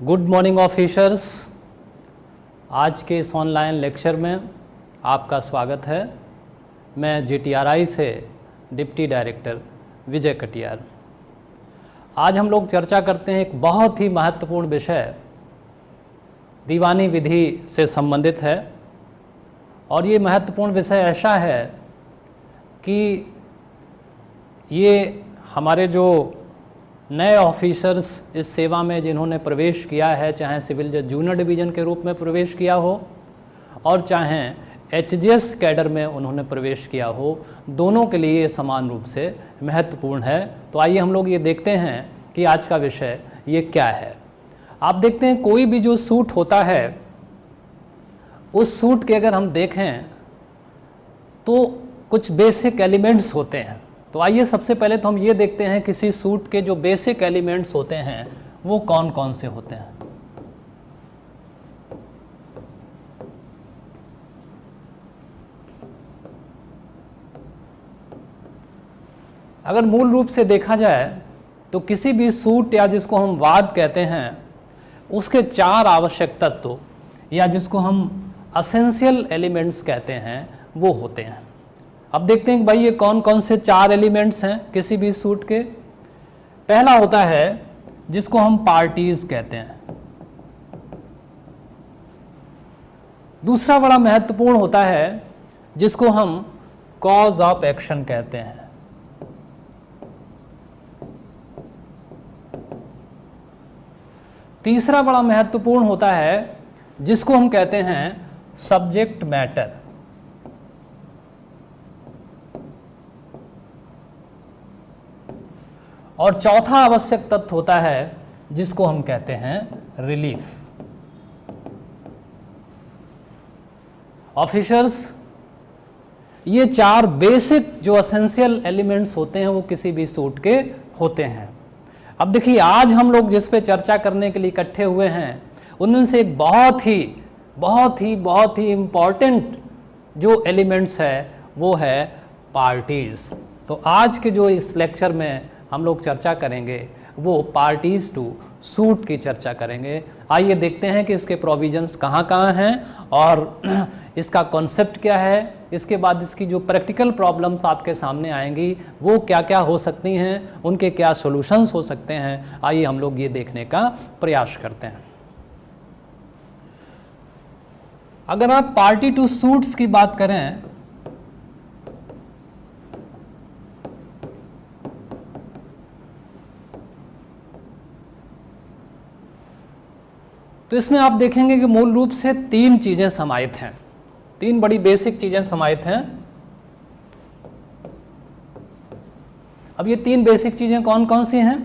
Good morning officers. आज के इस ऑनलाइन लेक्चर में आपका स्वागत है। मैं GTRI से डिप्टी डायरेक्टर विजय कटियार। आज हम लोग चर्चा करते हैं एक बहुत ही महत्वपूर्ण विषय, दीवानी विधि से संबंधित है। और ये महत्वपूर्ण विषय ऐसा है कि ये हमारे जो नए ऑफिसर्स इस सेवा में जिन्होंने प्रवेश किया है, चाहे सिविल जज जूनियर डिवीज़न के रूप में प्रवेश किया हो और चाहे HGS कैडर में उन्होंने प्रवेश किया हो, दोनों के लिए ये समान रूप से महत्वपूर्ण है। तो आइए हम लोग ये देखते हैं कि आज का विषय ये क्या है। आप देखते हैं कोई भी जो सूट होता है, उस सूट के अगर हम देखें तो कुछ बेसिक एलिमेंट्स होते हैं। तो आइए सबसे पहले तो हम ये देखते हैं किसी सूट के जो बेसिक एलिमेंट्स होते हैं वो कौन कौन से होते हैं। अगर मूल रूप से देखा जाए तो किसी भी सूट या जिसको हम वाद कहते हैं, उसके चार आवश्यक तत्व या जिसको हम एसेंशियल एलिमेंट्स कहते हैं वो होते हैं। अब देखते हैं कि भाई ये कौन कौन से चार एलिमेंट्स हैं किसी भी सूट के। पहला होता है जिसको हम पार्टीज कहते हैं। दूसरा बड़ा महत्वपूर्ण होता है जिसको हम कॉज ऑफ एक्शन कहते हैं। तीसरा बड़ा महत्वपूर्ण होता है जिसको हम कहते हैं सब्जेक्ट मैटर। और चौथा आवश्यक तत्व होता है जिसको हम कहते हैं रिलीफ। ऑफिसर्स, ये चार बेसिक जो एसेंशियल एलिमेंट्स होते हैं वो किसी भी सूट के होते हैं। अब देखिए, आज हम लोग जिस पे चर्चा करने के लिए इकट्ठे हुए हैं उनमें से एक बहुत ही इम्पॉर्टेंट जो एलिमेंट्स है वो है पार्टीज। तो आज के जो इस लेक्चर में हम लोग चर्चा करेंगे वो पार्टीज टू सूट की चर्चा करेंगे। आइए देखते हैं कि इसके प्रोविजंस कहाँ कहाँ हैं और इसका कॉन्सेप्ट क्या है। इसके बाद इसकी जो प्रैक्टिकल प्रॉब्लम्स आपके सामने आएंगी वो क्या क्या हो सकती हैं, उनके क्या सॉल्यूशंस हो सकते हैं। आइए हम लोग ये देखने का प्रयास करते हैं। अगर आप पार्टी टू सूट्स की बात करें तो इसमें आप देखेंगे कि मूल रूप से तीन चीजें समाहित हैं, तीन बड़ी बेसिक चीजें समाहित हैं। अब ये तीन बेसिक चीजें कौन कौन सी हैं?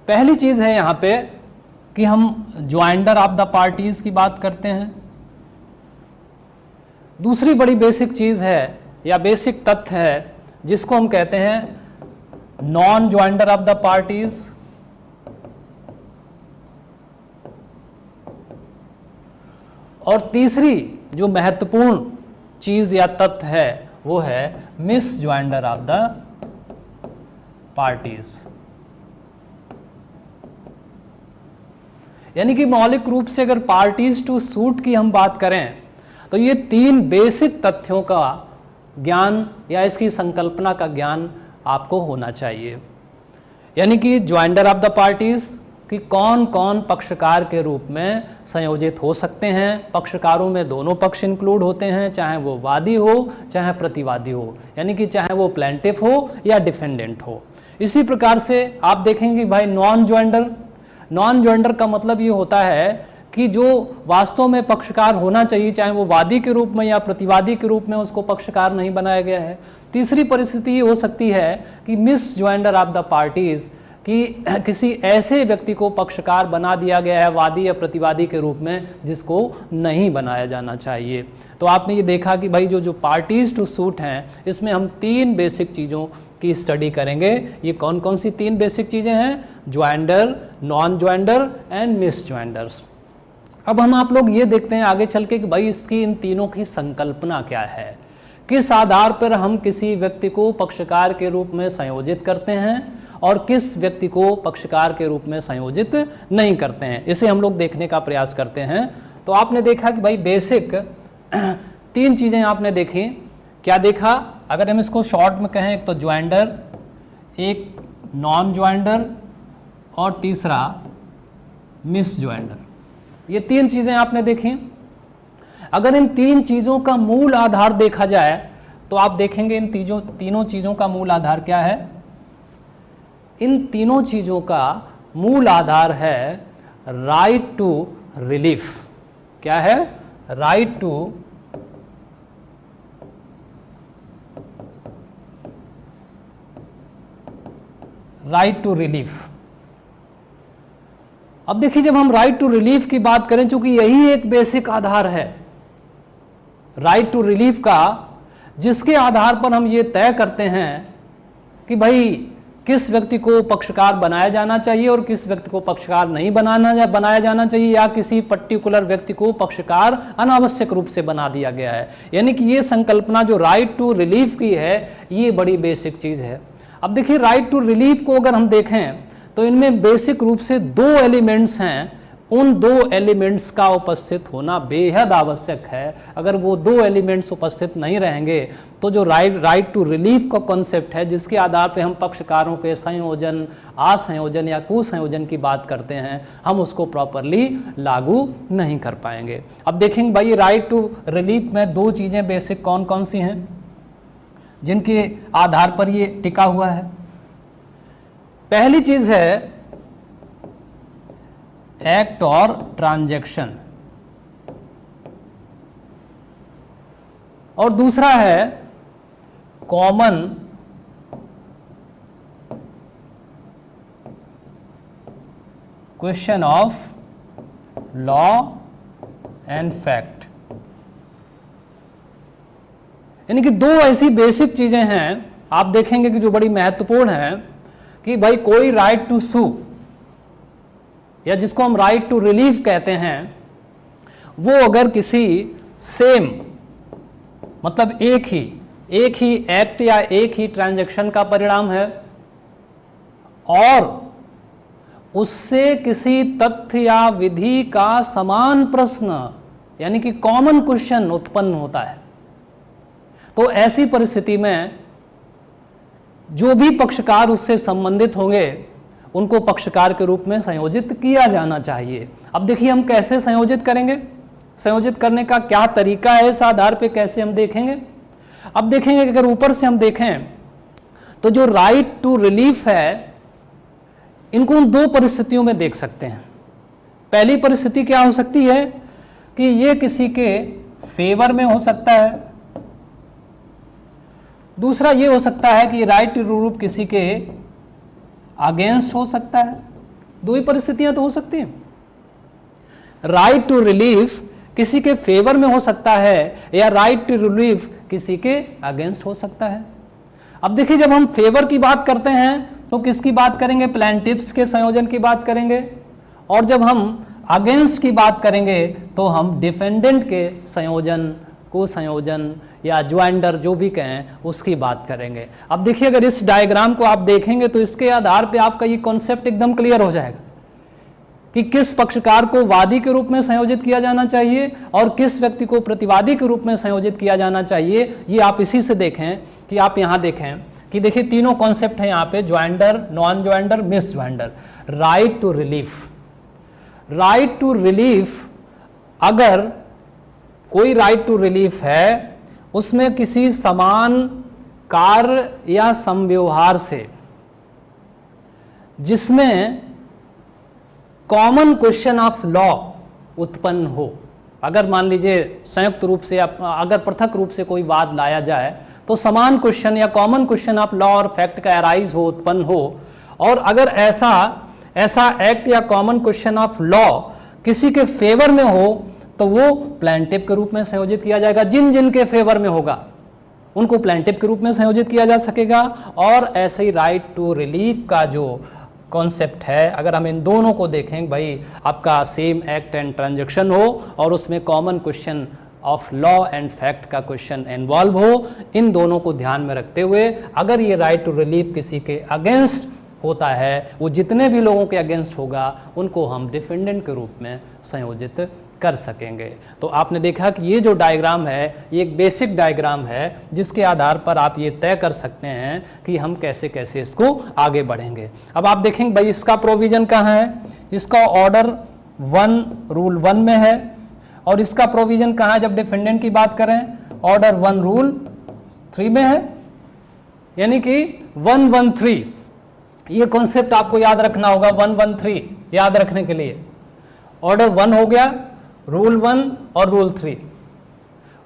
पहली चीज है यहां पे कि हम ज्वाइंडर ऑफ द पार्टीज की बात करते हैं। दूसरी बड़ी बेसिक चीज है या बेसिक तथ्य है जिसको हम कहते हैं non joinder of the parties. और तीसरी जो महत्वपूर्ण चीज या तथ्य है वो है miss joinder of the parties. यानी कि मौलिक रूप से अगर पार्टीज टू सूट की हम बात करें तो ये तीन बेसिक तथ्यों का ज्ञान या इसकी संकल्पना का ज्ञान आपको होना चाहिए। यानी कि ज्वाइंडर ऑफ द पार्टीज कि कौन कौन पक्षकार के रूप में संयोजित हो सकते हैं। पक्षकारों में दोनों पक्ष इंक्लूड होते हैं, चाहे वो वादी हो चाहे प्रतिवादी हो, यानी कि चाहे वो प्लेंटिफ हो या डिफेंडेंट हो। इसी प्रकार से आप देखेंगे भाई नॉन ज्वाइंडर का मतलब ये होता है कि जो वास्तव में पक्षकार होना चाहिए, चाहे वो वादी के रूप में या प्रतिवादी के रूप में, उसको पक्षकार नहीं बनाया गया है। तीसरी परिस्थिति ये हो सकती है कि miss joinder of the parties कि किसी ऐसे व्यक्ति को पक्षकार बना दिया गया है वादी या प्रतिवादी के रूप में जिसको नहीं बनाया जाना चाहिए। तो आपने ये देखा कि भाई जो पार्टीज टू सूट हैं इसमें हम तीन बेसिक चीज़ों की स्टडी करेंगे। ये कौन कौन सी तीन बेसिक चीज़ें हैं? Joinder, non joinder and miss ज्वाइंडर्स। अब हम आप लोग ये देखते हैं आगे चल के कि भाई इसकी इन तीनों की संकल्पना क्या है, किस आधार पर हम किसी व्यक्ति को पक्षकार के रूप में संयोजित करते हैं और किस व्यक्ति को पक्षकार के रूप में संयोजित नहीं करते हैं, इसे हम लोग देखने का प्रयास करते हैं। तो आपने देखा कि भाई बेसिक 3 चीजें आपने देखी। क्या देखा? अगर हम इसको शॉर्ट में कहें, एक तो ज्वाइंडर, एक नॉन ज्वाइंडर और तीसरा मिस ज्वाइंडर। ये 3 चीजें आपने देखी। अगर इन 3 चीजों का मूल आधार देखा जाए तो आप देखेंगे इन तीनों चीजों का मूल आधार क्या है? इन तीनों चीजों का मूल आधार है राइट टू रिलीफ। क्या है? Right to relief. अब देखिए, जब हम राइट टू रिलीफ की बात करें, चूंकि यही एक बेसिक आधार है राइट टू रिलीफ का, जिसके आधार पर हम ये तय करते हैं कि भाई किस व्यक्ति को पक्षकार बनाया जाना चाहिए और किस व्यक्ति को पक्षकार नहीं बनाया जाना चाहिए, या किसी पर्टिकुलर व्यक्ति को पक्षकार अनावश्यक रूप से बना दिया गया है। यानी कि ये संकल्पना जो राइट टू रिलीफ की है, ये बड़ी बेसिक चीज है। अब देखिए, राइट टू रिलीफ को अगर हम देखें तो इनमें बेसिक रूप से 2 एलिमेंट्स हैं। उन 2 एलिमेंट्स का उपस्थित होना बेहद आवश्यक है। अगर वो 2 एलिमेंट्स उपस्थित नहीं रहेंगे तो जो राइट टू रिलीफ का कॉन्सेप्ट है, जिसके आधार पे हम पक्षकारों के संयोजन, असंयोजन या कुसंयोजन की बात करते हैं, हम उसको प्रॉपरली लागू नहीं कर पाएंगे। अब देखेंगे भाई, राइट टू रिलीफ में 2 चीजें बेसिक कौन कौन सी हैं जिनके आधार पर ये टिका हुआ है? पहली चीज है एक्ट और ट्रांजैक्शन, और दूसरा है common question of law and fact. यानी कि 2 ऐसी बेसिक चीजें हैं, आप देखेंगे कि जो बड़ी महत्वपूर्ण है, कि भाई कोई राइट टू सू, या जिसको हम राइट टू रिलीफ कहते हैं, वो अगर किसी सेम, मतलब एक ही एक्ट या एक ही ट्रांजैक्शन का परिणाम है, और उससे किसी तथ्य या विधि का समान प्रश्न, यानी कि कॉमन क्वेश्चन उत्पन्न होता है, तो ऐसी परिस्थिति में जो भी पक्षकार उससे संबंधित होंगे उनको पक्षकार के रूप में संयोजित किया जाना चाहिए। अब देखिए, हम कैसे संयोजित करेंगे, संयोजित करने का क्या तरीका है, इस आधार पे कैसे हम देखेंगे। अब देखेंगे कि अगर ऊपर से हम देखें तो जो राइट टू रिलीफ है, इनको हम 2 परिस्थितियों में देख सकते हैं। पहली परिस्थिति क्या हो सकती है कि ये किसी के फेवर में हो सकता है, दूसरा ये हो सकता है कि राइट टू रिलीफ किसी के अगेंस्ट हो सकता है। 2 ही परिस्थितियां तो हो सकती हैं। राइट टू रिलीफ किसी के फेवर में हो सकता है, या राइट टू रिलीफ किसी के अगेंस्ट हो सकता है। अब देखिए, जब हम फेवर की बात करते हैं तो किसकी बात करेंगे? प्लेंटिफ्स के संयोजन की बात करेंगे, और जब हम अगेंस्ट की बात करेंगे तो हम डिफेंडेंट के संयोजन, को संयोजन या ज्वाइंडर जो भी कहें उसकी बात करेंगे। अब देखिए, अगर इस डायग्राम को आप देखेंगे तो इसके आधार पे आपका ये कॉन्सेप्ट एकदम क्लियर हो जाएगा कि किस पक्षकार को वादी के रूप में संयोजित किया जाना चाहिए और किस व्यक्ति को प्रतिवादी के रूप में संयोजित किया जाना चाहिए। ये आप इसी से देखें कि आप यहाँ देखें कि देखिए, तीनों कॉन्सेप्ट हैं यहाँ पे, joinder, non joinder, misjoinder. Right to relief, right to relief, अगर कोई राइट टू रिलीफ है उसमें किसी समान कार्य या समव्यवहार से जिसमें कॉमन क्वेश्चन ऑफ लॉ उत्पन्न हो। अगर मान लीजिए संयुक्त रूप से या अगर पृथक रूप से कोई वाद लाया जाए तो समान क्वेश्चन या कॉमन क्वेश्चन ऑफ लॉ और फैक्ट का अराइज हो, उत्पन्न हो, और अगर ऐसा एक्ट या कॉमन क्वेश्चन ऑफ लॉ किसी के फेवर में हो तो वो प्लेंटिफ के रूप में संयोजित किया जाएगा। जिन जिन के फेवर में होगा उनको प्लेंटिफ के रूप में संयोजित किया जा सकेगा। और ऐसे ही राइट टू रिलीफ का जो कॉन्सेप्ट है, अगर हम इन दोनों को देखें, भाई आपका सेम एक्ट एंड ट्रांजैक्शन हो और उसमें common question of law and fact का क्वेश्चन इन्वॉल्व हो, इन दोनों को ध्यान में रखते हुए अगर ये राइट टू रिलीफ किसी के अगेंस्ट होता है वो जितने भी लोगों के अगेंस्ट होगा उनको हम डिफेंडेंट के रूप में संयोजित कर सकेंगे। तो आपने देखा कि ये जो डायग्राम है ये एक बेसिक डायग्राम है जिसके आधार पर आप ये तय कर सकते हैं कि हम कैसे कैसे इसको आगे बढ़ेंगे। अब आप देखेंगे भाई इसका प्रोविजन कहाँ है, इसका ऑर्डर 1 रूल 1 में है, और इसका प्रोविजन कहाँ है जब डिफेंडेंट की बात करें, ऑर्डर 1 रूल 3 में है, यानी कि 113। ये कॉन्सेप्ट आपको याद रखना होगा 113 याद रखने के लिए। ऑर्डर 1 हो गया, रूल 1 और रूल 3।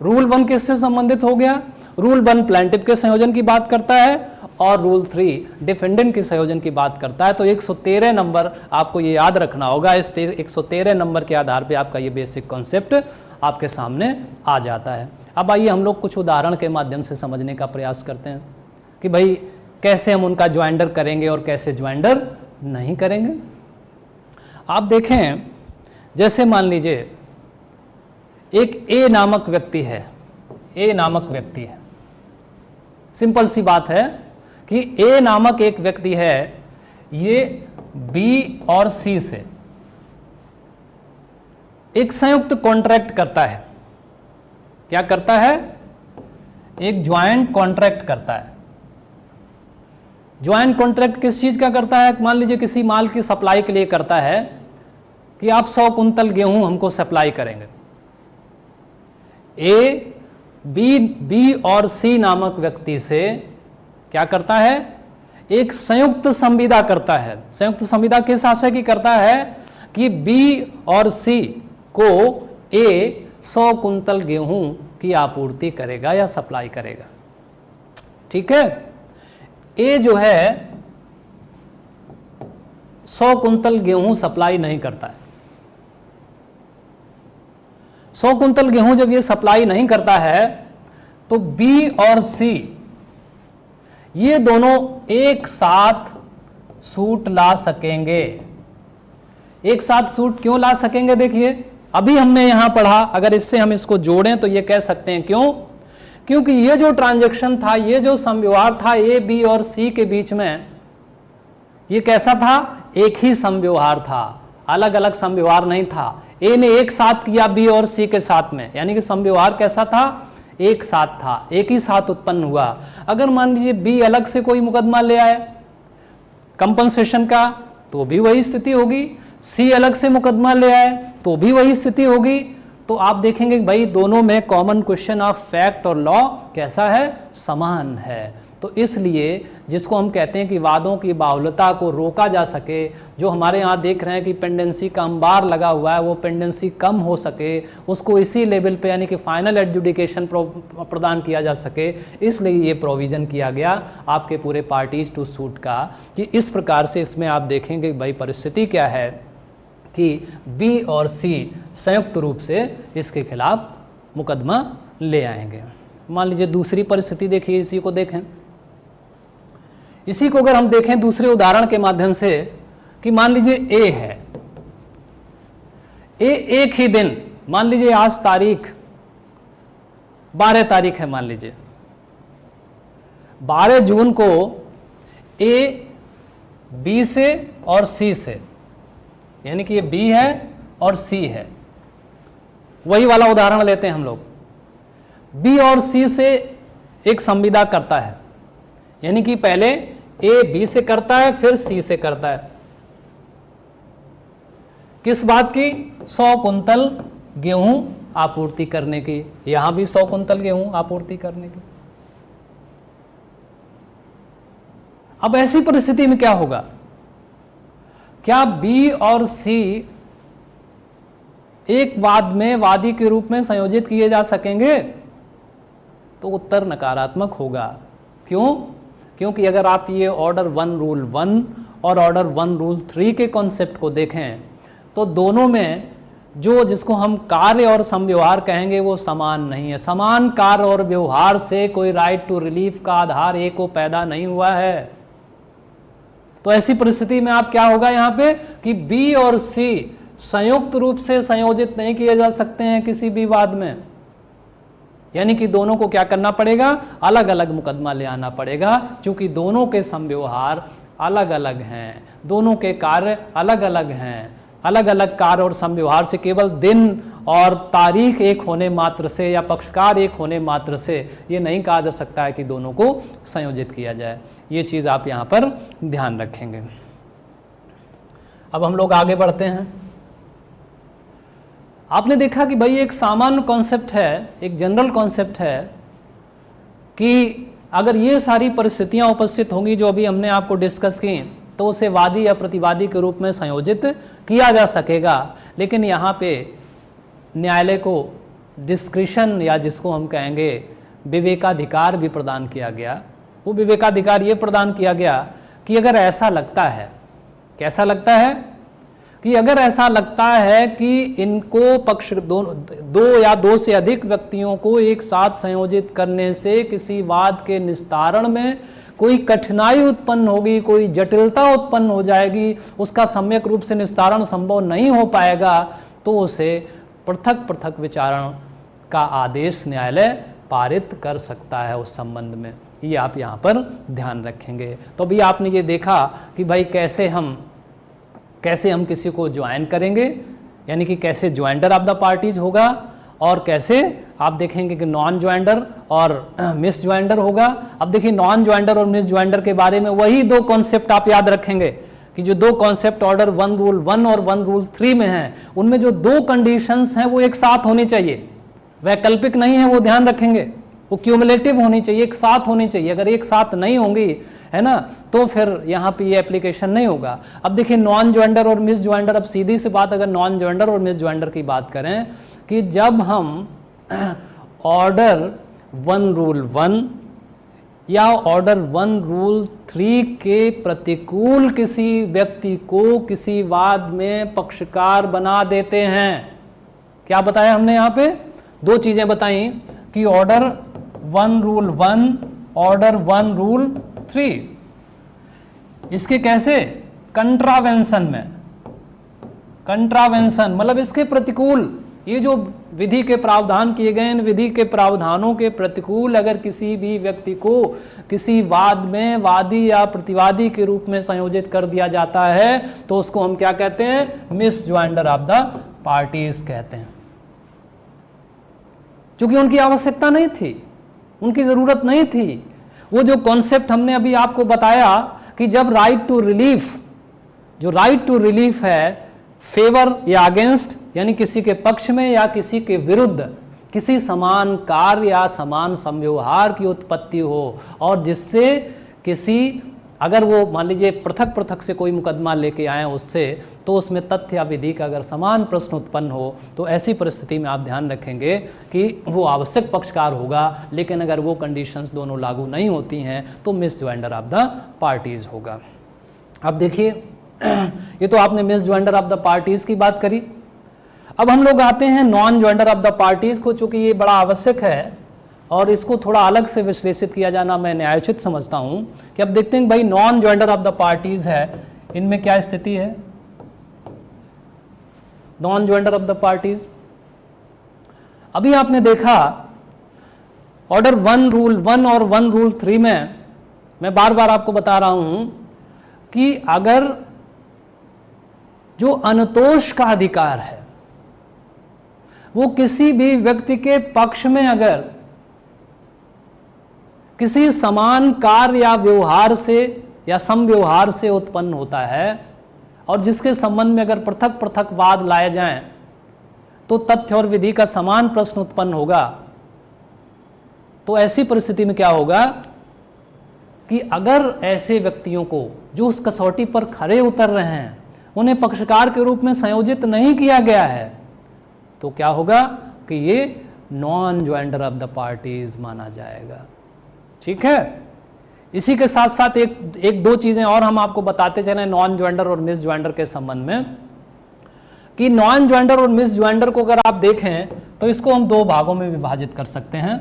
रूल 1 किससे संबंधित हो गया, रूल 1 प्लांटिव के संयोजन की बात करता है और रूल 3 डिफेंडेंट के संयोजन की बात करता है। तो 113 नंबर आपको ये याद रखना होगा। इस 113 नंबर के आधार पे आपका ये बेसिक कॉन्सेप्ट आपके सामने आ जाता है। अब आइए हम लोग कुछ उदाहरण के माध्यम से समझने का प्रयास करते हैं कि भाई कैसे हम उनका ज्वाइंडर करेंगे और कैसे ज्वाइंडर नहीं करेंगे। आप देखें, जैसे मान लीजिए एक ए नामक व्यक्ति है, ए नामक व्यक्ति है, सिंपल सी बात है कि ए नामक एक व्यक्ति है, ये बी और सी से एक संयुक्त कॉन्ट्रैक्ट करता है। क्या करता है, एक ज्वाइंट कॉन्ट्रैक्ट करता है। ज्वाइंट कॉन्ट्रैक्ट किस चीज का करता है, मान लीजिए किसी माल की सप्लाई के लिए करता है कि आप 100 कुंतल गेहूं हमको सप्लाई करेंगे। ए बी और सी नामक व्यक्ति से क्या करता है, एक संयुक्त संविदा करता है। संयुक्त संविदा किस आशय की करता है कि बी और सी को ए 100 कुंतल गेहूं की आपूर्ति करेगा या सप्लाई करेगा। ठीक है, ए जो है 100 कुंतल गेहूं सप्लाई नहीं करता है। 100 कुंतल गेहूं जब ये सप्लाई नहीं करता है तो बी और सी ये दोनों एक साथ सूट ला सकेंगे। एक साथ सूट क्यों ला सकेंगे, देखिए अभी हमने यहां पढ़ा, अगर इससे हम इसको जोड़ें तो ये कह सकते हैं क्यों, क्योंकि ये जो ट्रांजैक्शन था, ये जो संव्यवहार था ए बी और सी के बीच में, ये कैसा था, एक ही संव्यवहार था, अलग अलग संव्यवहार नहीं था। ए ने एक साथ किया बी और सी के साथ में, यानी कि संव्यवहार कैसा था, एक साथ था, एक ही साथ उत्पन्न हुआ। अगर मान लीजिए बी अलग से कोई मुकदमा ले आए कंपनसेशन का तो भी वही स्थिति होगी, सी अलग से मुकदमा ले आए तो भी वही स्थिति होगी। तो आप देखेंगे भाई दोनों में कॉमन क्वेश्चन ऑफ फैक्ट और लॉ कैसा है, समान है। तो इसलिए जिसको हम कहते हैं कि वादों की बाहुल्यता को रोका जा सके, जो हमारे यहाँ देख रहे हैं कि पेंडेंसी का अंबार लगा हुआ है, वो पेंडेंसी कम हो सके, उसको इसी लेवल पे यानी कि फाइनल एडजुडिकेशन प्रदान किया जा सके, इसलिए ये प्रोविज़न किया गया आपके पूरे पार्टीज टू सूट का कि इस प्रकार से इसमें आप देखेंगे भाई परिस्थिति क्या है कि बी और सी संयुक्त रूप से इसके खिलाफ मुकदमा ले आएंगे। मान लीजिए दूसरी परिस्थिति देखिए, इसी को देखें। इसी को अगर हम देखें दूसरे उदाहरण के माध्यम से कि मान लीजिए ए है, ए एक ही दिन, मान लीजिए आज तारीख 12 तारीख है, मान लीजिए 12 जून को ए बी से और सी से, यानी कि ये बी है और सी है, वही वाला उदाहरण लेते हैं हम लोग। बी और सी से एक संविदा करता है, यानी कि पहले ए बी से करता है फिर सी से करता है। किस बात की, 100 कुंतल गेहूं आपूर्ति करने की, यहां भी 100 कुंतल गेहूं आपूर्ति करने की। अब ऐसी परिस्थिति में क्या होगा, क्या बी और सी एक वाद में वादी के रूप में संयोजित किए जा सकेंगे? तो उत्तर नकारात्मक होगा। क्यों? क्योंकि अगर आप ये ऑर्डर 1 रूल 1 और ऑर्डर 1 रूल 3 के कॉन्सेप्ट को देखें तो दोनों में जो जिसको हम कार्य और संव्यवहार कहेंगे वो समान नहीं है। समान कार्य और व्यवहार से कोई राइट टू रिलीफ का आधार ए को पैदा नहीं हुआ है। तो ऐसी परिस्थिति में आप क्या होगा यहाँ पे कि बी और सी संयुक्त रूप से संयोजित नहीं किए जा सकते हैं किसी भी वाद में, यानी कि दोनों को क्या करना पड़ेगा, अलग अलग मुकदमा ले आना पड़ेगा, क्योंकि दोनों के संव्यवहार अलग अलग हैं, दोनों के कार्य अलग अलग हैं। अलग अलग कार्य और समव्यवहार से केवल दिन और तारीख एक होने मात्र से या पक्षकार एक होने मात्र से ये नहीं कहा जा सकता है कि दोनों को संयोजित किया जाए। ये चीज़ आप यहाँ पर ध्यान रखेंगे। अब हम लोग आगे बढ़ते हैं। आपने देखा कि भाई एक सामान्य कॉन्सेप्ट है, एक जनरल कॉन्सेप्ट है कि अगर ये सारी परिस्थितियां उपस्थित होंगी जो अभी हमने आपको डिस्कस की, तो उसे वादी या प्रतिवादी के रूप में संयोजित किया जा सकेगा। लेकिन यहाँ पे न्यायालय को डिस्क्रिशन या जिसको हम कहेंगे विवेकाधिकार भी प्रदान किया गया। वो विवेकाधिकार ये प्रदान किया गया कि अगर ऐसा लगता है, कैसा लगता है कि अगर ऐसा लगता है कि इनको पक्ष दो या दो से अधिक व्यक्तियों को एक साथ संयोजित करने से किसी वाद के निस्तारण में कोई कठिनाई उत्पन्न होगी, कोई जटिलता उत्पन्न हो जाएगी, उसका सम्यक रूप से निस्तारण संभव नहीं हो पाएगा, तो उसे पृथक पृथक विचारण का आदेश न्यायालय पारित कर सकता है उस संबंध में। ये आप यहाँ पर ध्यान रखेंगे। तो अभी आपने ये देखा कि भाई कैसे हम किसी को ज्वाइन करेंगे, यानी कि कैसे ज्वाइंडर ऑफ द पार्टीज होगा, और कैसे आप देखेंगे कि नॉन ज्वाइंडर और मिस ज्वाइंडर होगा। अब देखिए नॉन ज्वाइंडर और मिस ज्वाइंडर के बारे में वही दो कॉन्सेप्ट आप याद रखेंगे कि जो दो कॉन्सेप्ट ऑर्डर 1 रूल 1 और 1 रूल 3 में हैं, उनमें जो दो कंडीशंस हैं वो एक साथ होनी चाहिए, वैकल्पिक नहीं है, वो ध्यान रखेंगे। वो क्यूमुलेटिव होनी चाहिए, एक साथ होनी चाहिए। अगर एक साथ नहीं होंगी, है ना, तो फिर यहाँ पे ये एप्लीकेशन नहीं होगा। अब देखिए नॉन ज्वाइंडर और मिस ज्वाइंडर, अब सीधी सी बात, अगर नॉन ज्वाइंडर और मिस ज्वाइंडर की बात करें कि जब हम ऑर्डर 1 रूल 1 या ऑर्डर 1 रूल 3 के प्रतिकूल किसी व्यक्ति को किसी वाद में पक्षकार बना देते हैं, क्या बताया हमने यहाँ पे? दो चीजें बताई कि ऑर्डर 1 रूल 1, ऑर्डर 1 रूल 3, इसके कैसे? कंट्रावेंशन में। कंट्रावेंशन मतलब इसके प्रतिकूल, ये जो विधि के प्रावधान किए गए, इन विधि के प्रावधानों के प्रतिकूल अगर किसी भी व्यक्ति को किसी वाद में वादी या प्रतिवादी के रूप में संयोजित कर दिया जाता है, तो उसको हम क्या कहते हैं? Miss joinder of the parties कहते हैं। क्योंकि उनकी आवश्यकता नहीं थी, उनकी जरूरत नहीं थी। वो जो कॉन्सेप्ट हमने अभी आपको बताया कि जब राइट टू रिलीफ, जो राइट टू रिलीफ है फेवर या अगेंस्ट, यानी किसी के पक्ष में या किसी के विरुद्ध किसी समान कार्य या समान समव्यवहार की उत्पत्ति हो, और जिससे किसी, अगर वो मान लीजिए पृथक पृथक से कोई मुकदमा लेके आए उससे, तो उसमें तथ्य या विधि का अगर समान प्रश्न उत्पन्न हो, तो ऐसी परिस्थिति में आप ध्यान रखेंगे कि वो आवश्यक पक्षकार होगा। लेकिन अगर वो कंडीशंस दोनों लागू नहीं होती हैं तो miss joinder of the parties होगा। अब देखिए ये तो आपने miss joinder of the parties की बात करी। अब हम लोग आते हैं non joinder of the parties को, चूंकि ये बड़ा आवश्यक है और इसको थोड़ा अलग से विश्लेषित किया जाना मैं न्यायोचित समझता हूं कि अब देखते हैं भाई non joinder of the parties है, इनमें क्या स्थिति है? Non joinder of the parties, अभी आपने देखा ऑर्डर 1 रूल 1 और 1 रूल 3 में, मैं बार बार आपको बता रहा हूं कि अगर जो अनतोष का अधिकार है वो किसी भी व्यक्ति के पक्ष में अगर किसी समान कार्य या व्यवहार से या समव्यवहार से उत्पन्न होता है, और जिसके संबंध में अगर पृथक पृथक वाद लाए जाएं तो तथ्य और विधि का समान प्रश्न उत्पन्न होगा, तो ऐसी परिस्थिति में क्या होगा कि अगर ऐसे व्यक्तियों को जो उस कसौटी पर खरे उतर रहे हैं उन्हें पक्षकार के रूप में संयोजित नहीं किया गया है, तो क्या होगा कि ये non joinder of the parties माना जाएगा। ठीक है, इसी के साथ साथ एक दो चीजें और हम आपको बताते चले नॉन ज्वाइंडर और मिस ज्वाइंडर के संबंध में, कि नॉन ज्वाइंडर और मिस ज्वाइंडर को अगर आप देखें तो इसको हम दो भागों में विभाजित कर सकते हैं।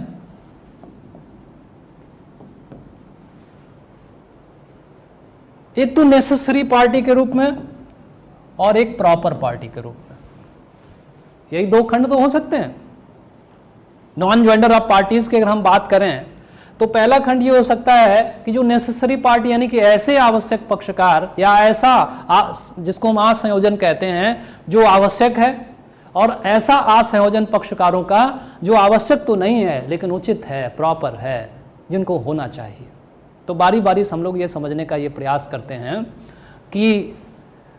एक तो नेसेसरी पार्टी के रूप में और एक प्रॉपर पार्टी के रूप में, यही दो खंड तो हो सकते हैं। नॉन ज्वाइंडर ऑफ पार्टीज की अगर हम बात करें तो पहला खंड ये हो सकता है कि जो नेसेसरी पार्टी यानी कि ऐसे आवश्यक पक्षकार या ऐसा जिसको हम असंयोजन कहते हैं जो आवश्यक है, और ऐसा असंयोजन पक्षकारों का जो आवश्यक तो नहीं है लेकिन उचित है, प्रॉपर है, जिनको होना चाहिए। तो बारी बारी से हम लोग ये समझने का ये प्रयास करते हैं कि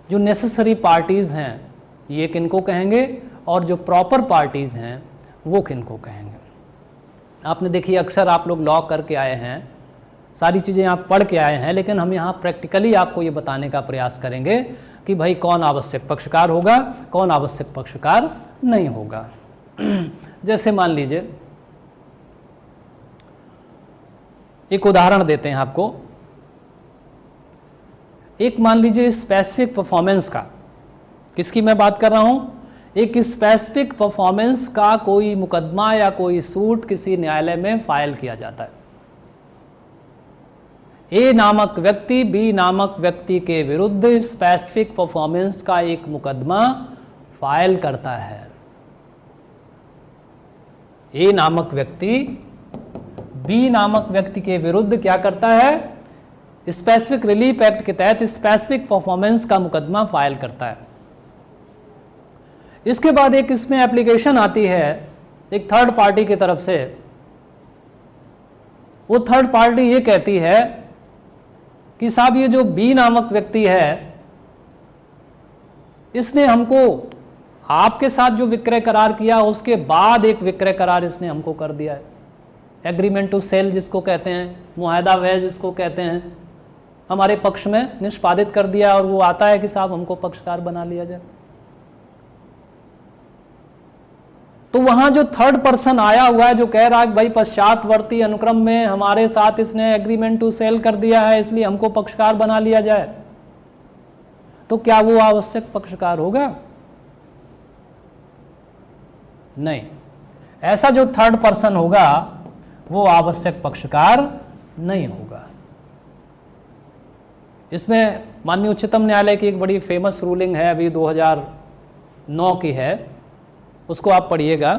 जो नेसेसरी पार्टीज हैं ये किनको कहेंगे और जो प्रॉपर पार्टीज हैं वो किनको कहेंगे। आपने देखिए अक्सर आप लोग लॉ करके आए हैं, सारी चीज़ें आप पढ़ के आए हैं, लेकिन हम यहाँ प्रैक्टिकली आपको ये बताने का प्रयास करेंगे कि भाई कौन आवश्यक पक्षकार होगा, कौन आवश्यक पक्षकार नहीं होगा। जैसे मान लीजिए एक उदाहरण देते हैं आपको। एक मान लीजिए स्पेसिफिक परफॉर्मेंस का, किसकी मैं बात कर रहा हूं, एक स्पेसिफिक परफॉर्मेंस का कोई मुकदमा या कोई सूट किसी न्यायालय में फाइल किया जाता है। ए नामक व्यक्ति बी नामक व्यक्ति के विरुद्ध स्पेसिफिक परफॉर्मेंस का एक मुकदमा फाइल करता है। ए नामक व्यक्ति बी नामक व्यक्ति के विरुद्ध क्या करता है, स्पेसिफिक रिलीफ एक्ट के तहत स्पेसिफिक परफॉर्मेंस का मुकदमा फाइल करता है। इसके बाद एक इसमें एप्लीकेशन आती है एक थर्ड पार्टी की तरफ से। वो थर्ड पार्टी ये कहती है कि साहब ये जो बी नामक व्यक्ति है इसने हमको आपके साथ जो विक्रय करार किया उसके बाद एक विक्रय करार इसने हमको कर दिया है, एग्रीमेंट टू सेल जिसको कहते हैं, मुआहदा व्यय जिसको कहते हैं, हमारे पक्ष में निष्पादित कर दिया और वो आता है कि साहब हमको पक्षकार बना लिया जाए। तो वहां जो थर्ड पर्सन आया हुआ है जो कह रहा है कि भाई पश्चातवर्ती अनुक्रम में हमारे साथ इसने एग्रीमेंट टू सेल कर दिया है इसलिए हमको पक्षकार बना लिया जाए, तो क्या वो आवश्यक पक्षकार होगा? नहीं, ऐसा जो थर्ड पर्सन होगा वो आवश्यक पक्षकार नहीं होगा। इसमें माननीय उच्चतम न्यायालय की एक बड़ी फेमस रूलिंग है, अभी 2009 की है, उसको आप पढ़िएगा।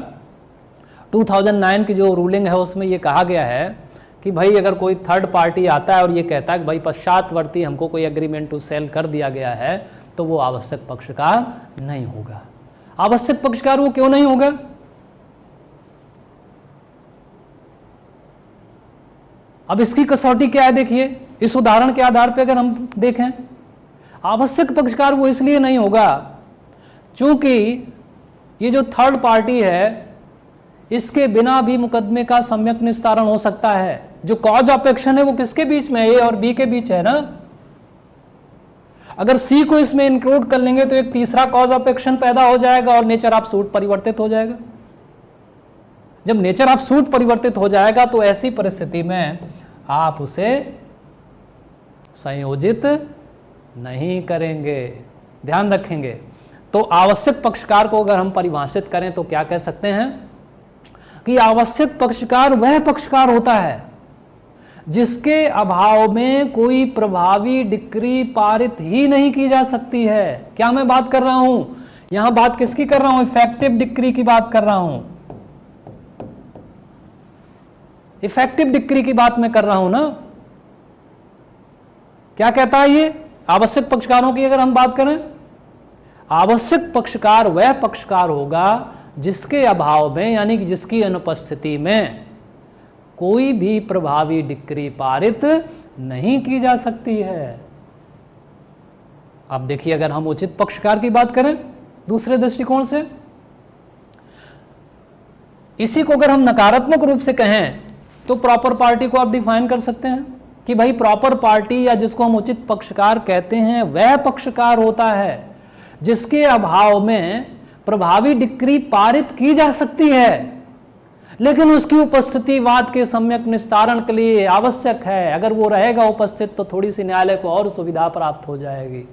2009 की जो रूलिंग है उसमें ये कहा गया है कि भाई अगर कोई थर्ड पार्टी आता है और ये कहता है कि भाई पश्चातवर्ती हमको कोई एग्रीमेंट टू सेल कर दिया गया है तो वो आवश्यक पक्षकार नहीं होगा। आवश्यक पक्षकार वो क्यों नहीं होगा? अब इसकी कसौटी क्या है देखिए, इस उदाहरण के आधार पर अगर हम देखें, आवश्यक पक्षकार वो इसलिए नहीं होगा क्योंकि ये जो थर्ड पार्टी है इसके बिना भी मुकदमे का सम्यक निस्तारण हो सकता है। जो कॉज ऑफ एक्शन है वो किसके बीच में, ए और बी के बीच है ना। अगर सी को इसमें इंक्लूड कर लेंगे तो एक तीसरा कॉज ऑफ एक्शन पैदा हो जाएगा और नेचर ऑफ सूट परिवर्तित हो जाएगा। जब नेचर ऑफ सूट परिवर्तित हो जाएगा तो ऐसी परिस्थिति में आप उसे संयोजित नहीं करेंगे, ध्यान रखेंगे। तो आवश्यक पक्षकार को अगर हम परिभाषित करें तो क्या कह सकते हैं कि आवश्यक पक्षकार वह पक्षकार होता है जिसके अभाव में कोई प्रभावी डिक्री पारित ही नहीं की जा सकती है। क्या मैं बात कर रहा हूं यहां, बात किसकी कर रहा हूं, इफेक्टिव डिक्री की बात कर रहा हूं। इफेक्टिव डिक्री की बात मैं कर रहा हूं ना। क्या कहता है ये आवश्यक पक्षकारों की अगर हम बात करें, आवश्यक पक्षकार वह पक्षकार होगा जिसके अभाव में यानी कि जिसकी अनुपस्थिति में कोई भी प्रभावी डिक्री पारित नहीं की जा सकती है। अब देखिए अगर हम उचित पक्षकार की बात करें दूसरे दृष्टिकोण से, इसी को अगर हम नकारात्मक रूप से कहें तो प्रॉपर पार्टी को आप डिफाइन कर सकते हैं कि भाई प्रॉपर पार्टी या जिसको हम उचित पक्षकार कहते हैं वह पक्षकार होता है जिसके अभाव में प्रभावी डिक्री पारित की जा सकती है लेकिन उसकी उपस्थिति वाद के सम्यक निस्तारण के लिए आवश्यक है। अगर वो रहेगा उपस्थित तो थोड़ी सी न्यायालय को और सुविधा प्राप्त हो जाएगी।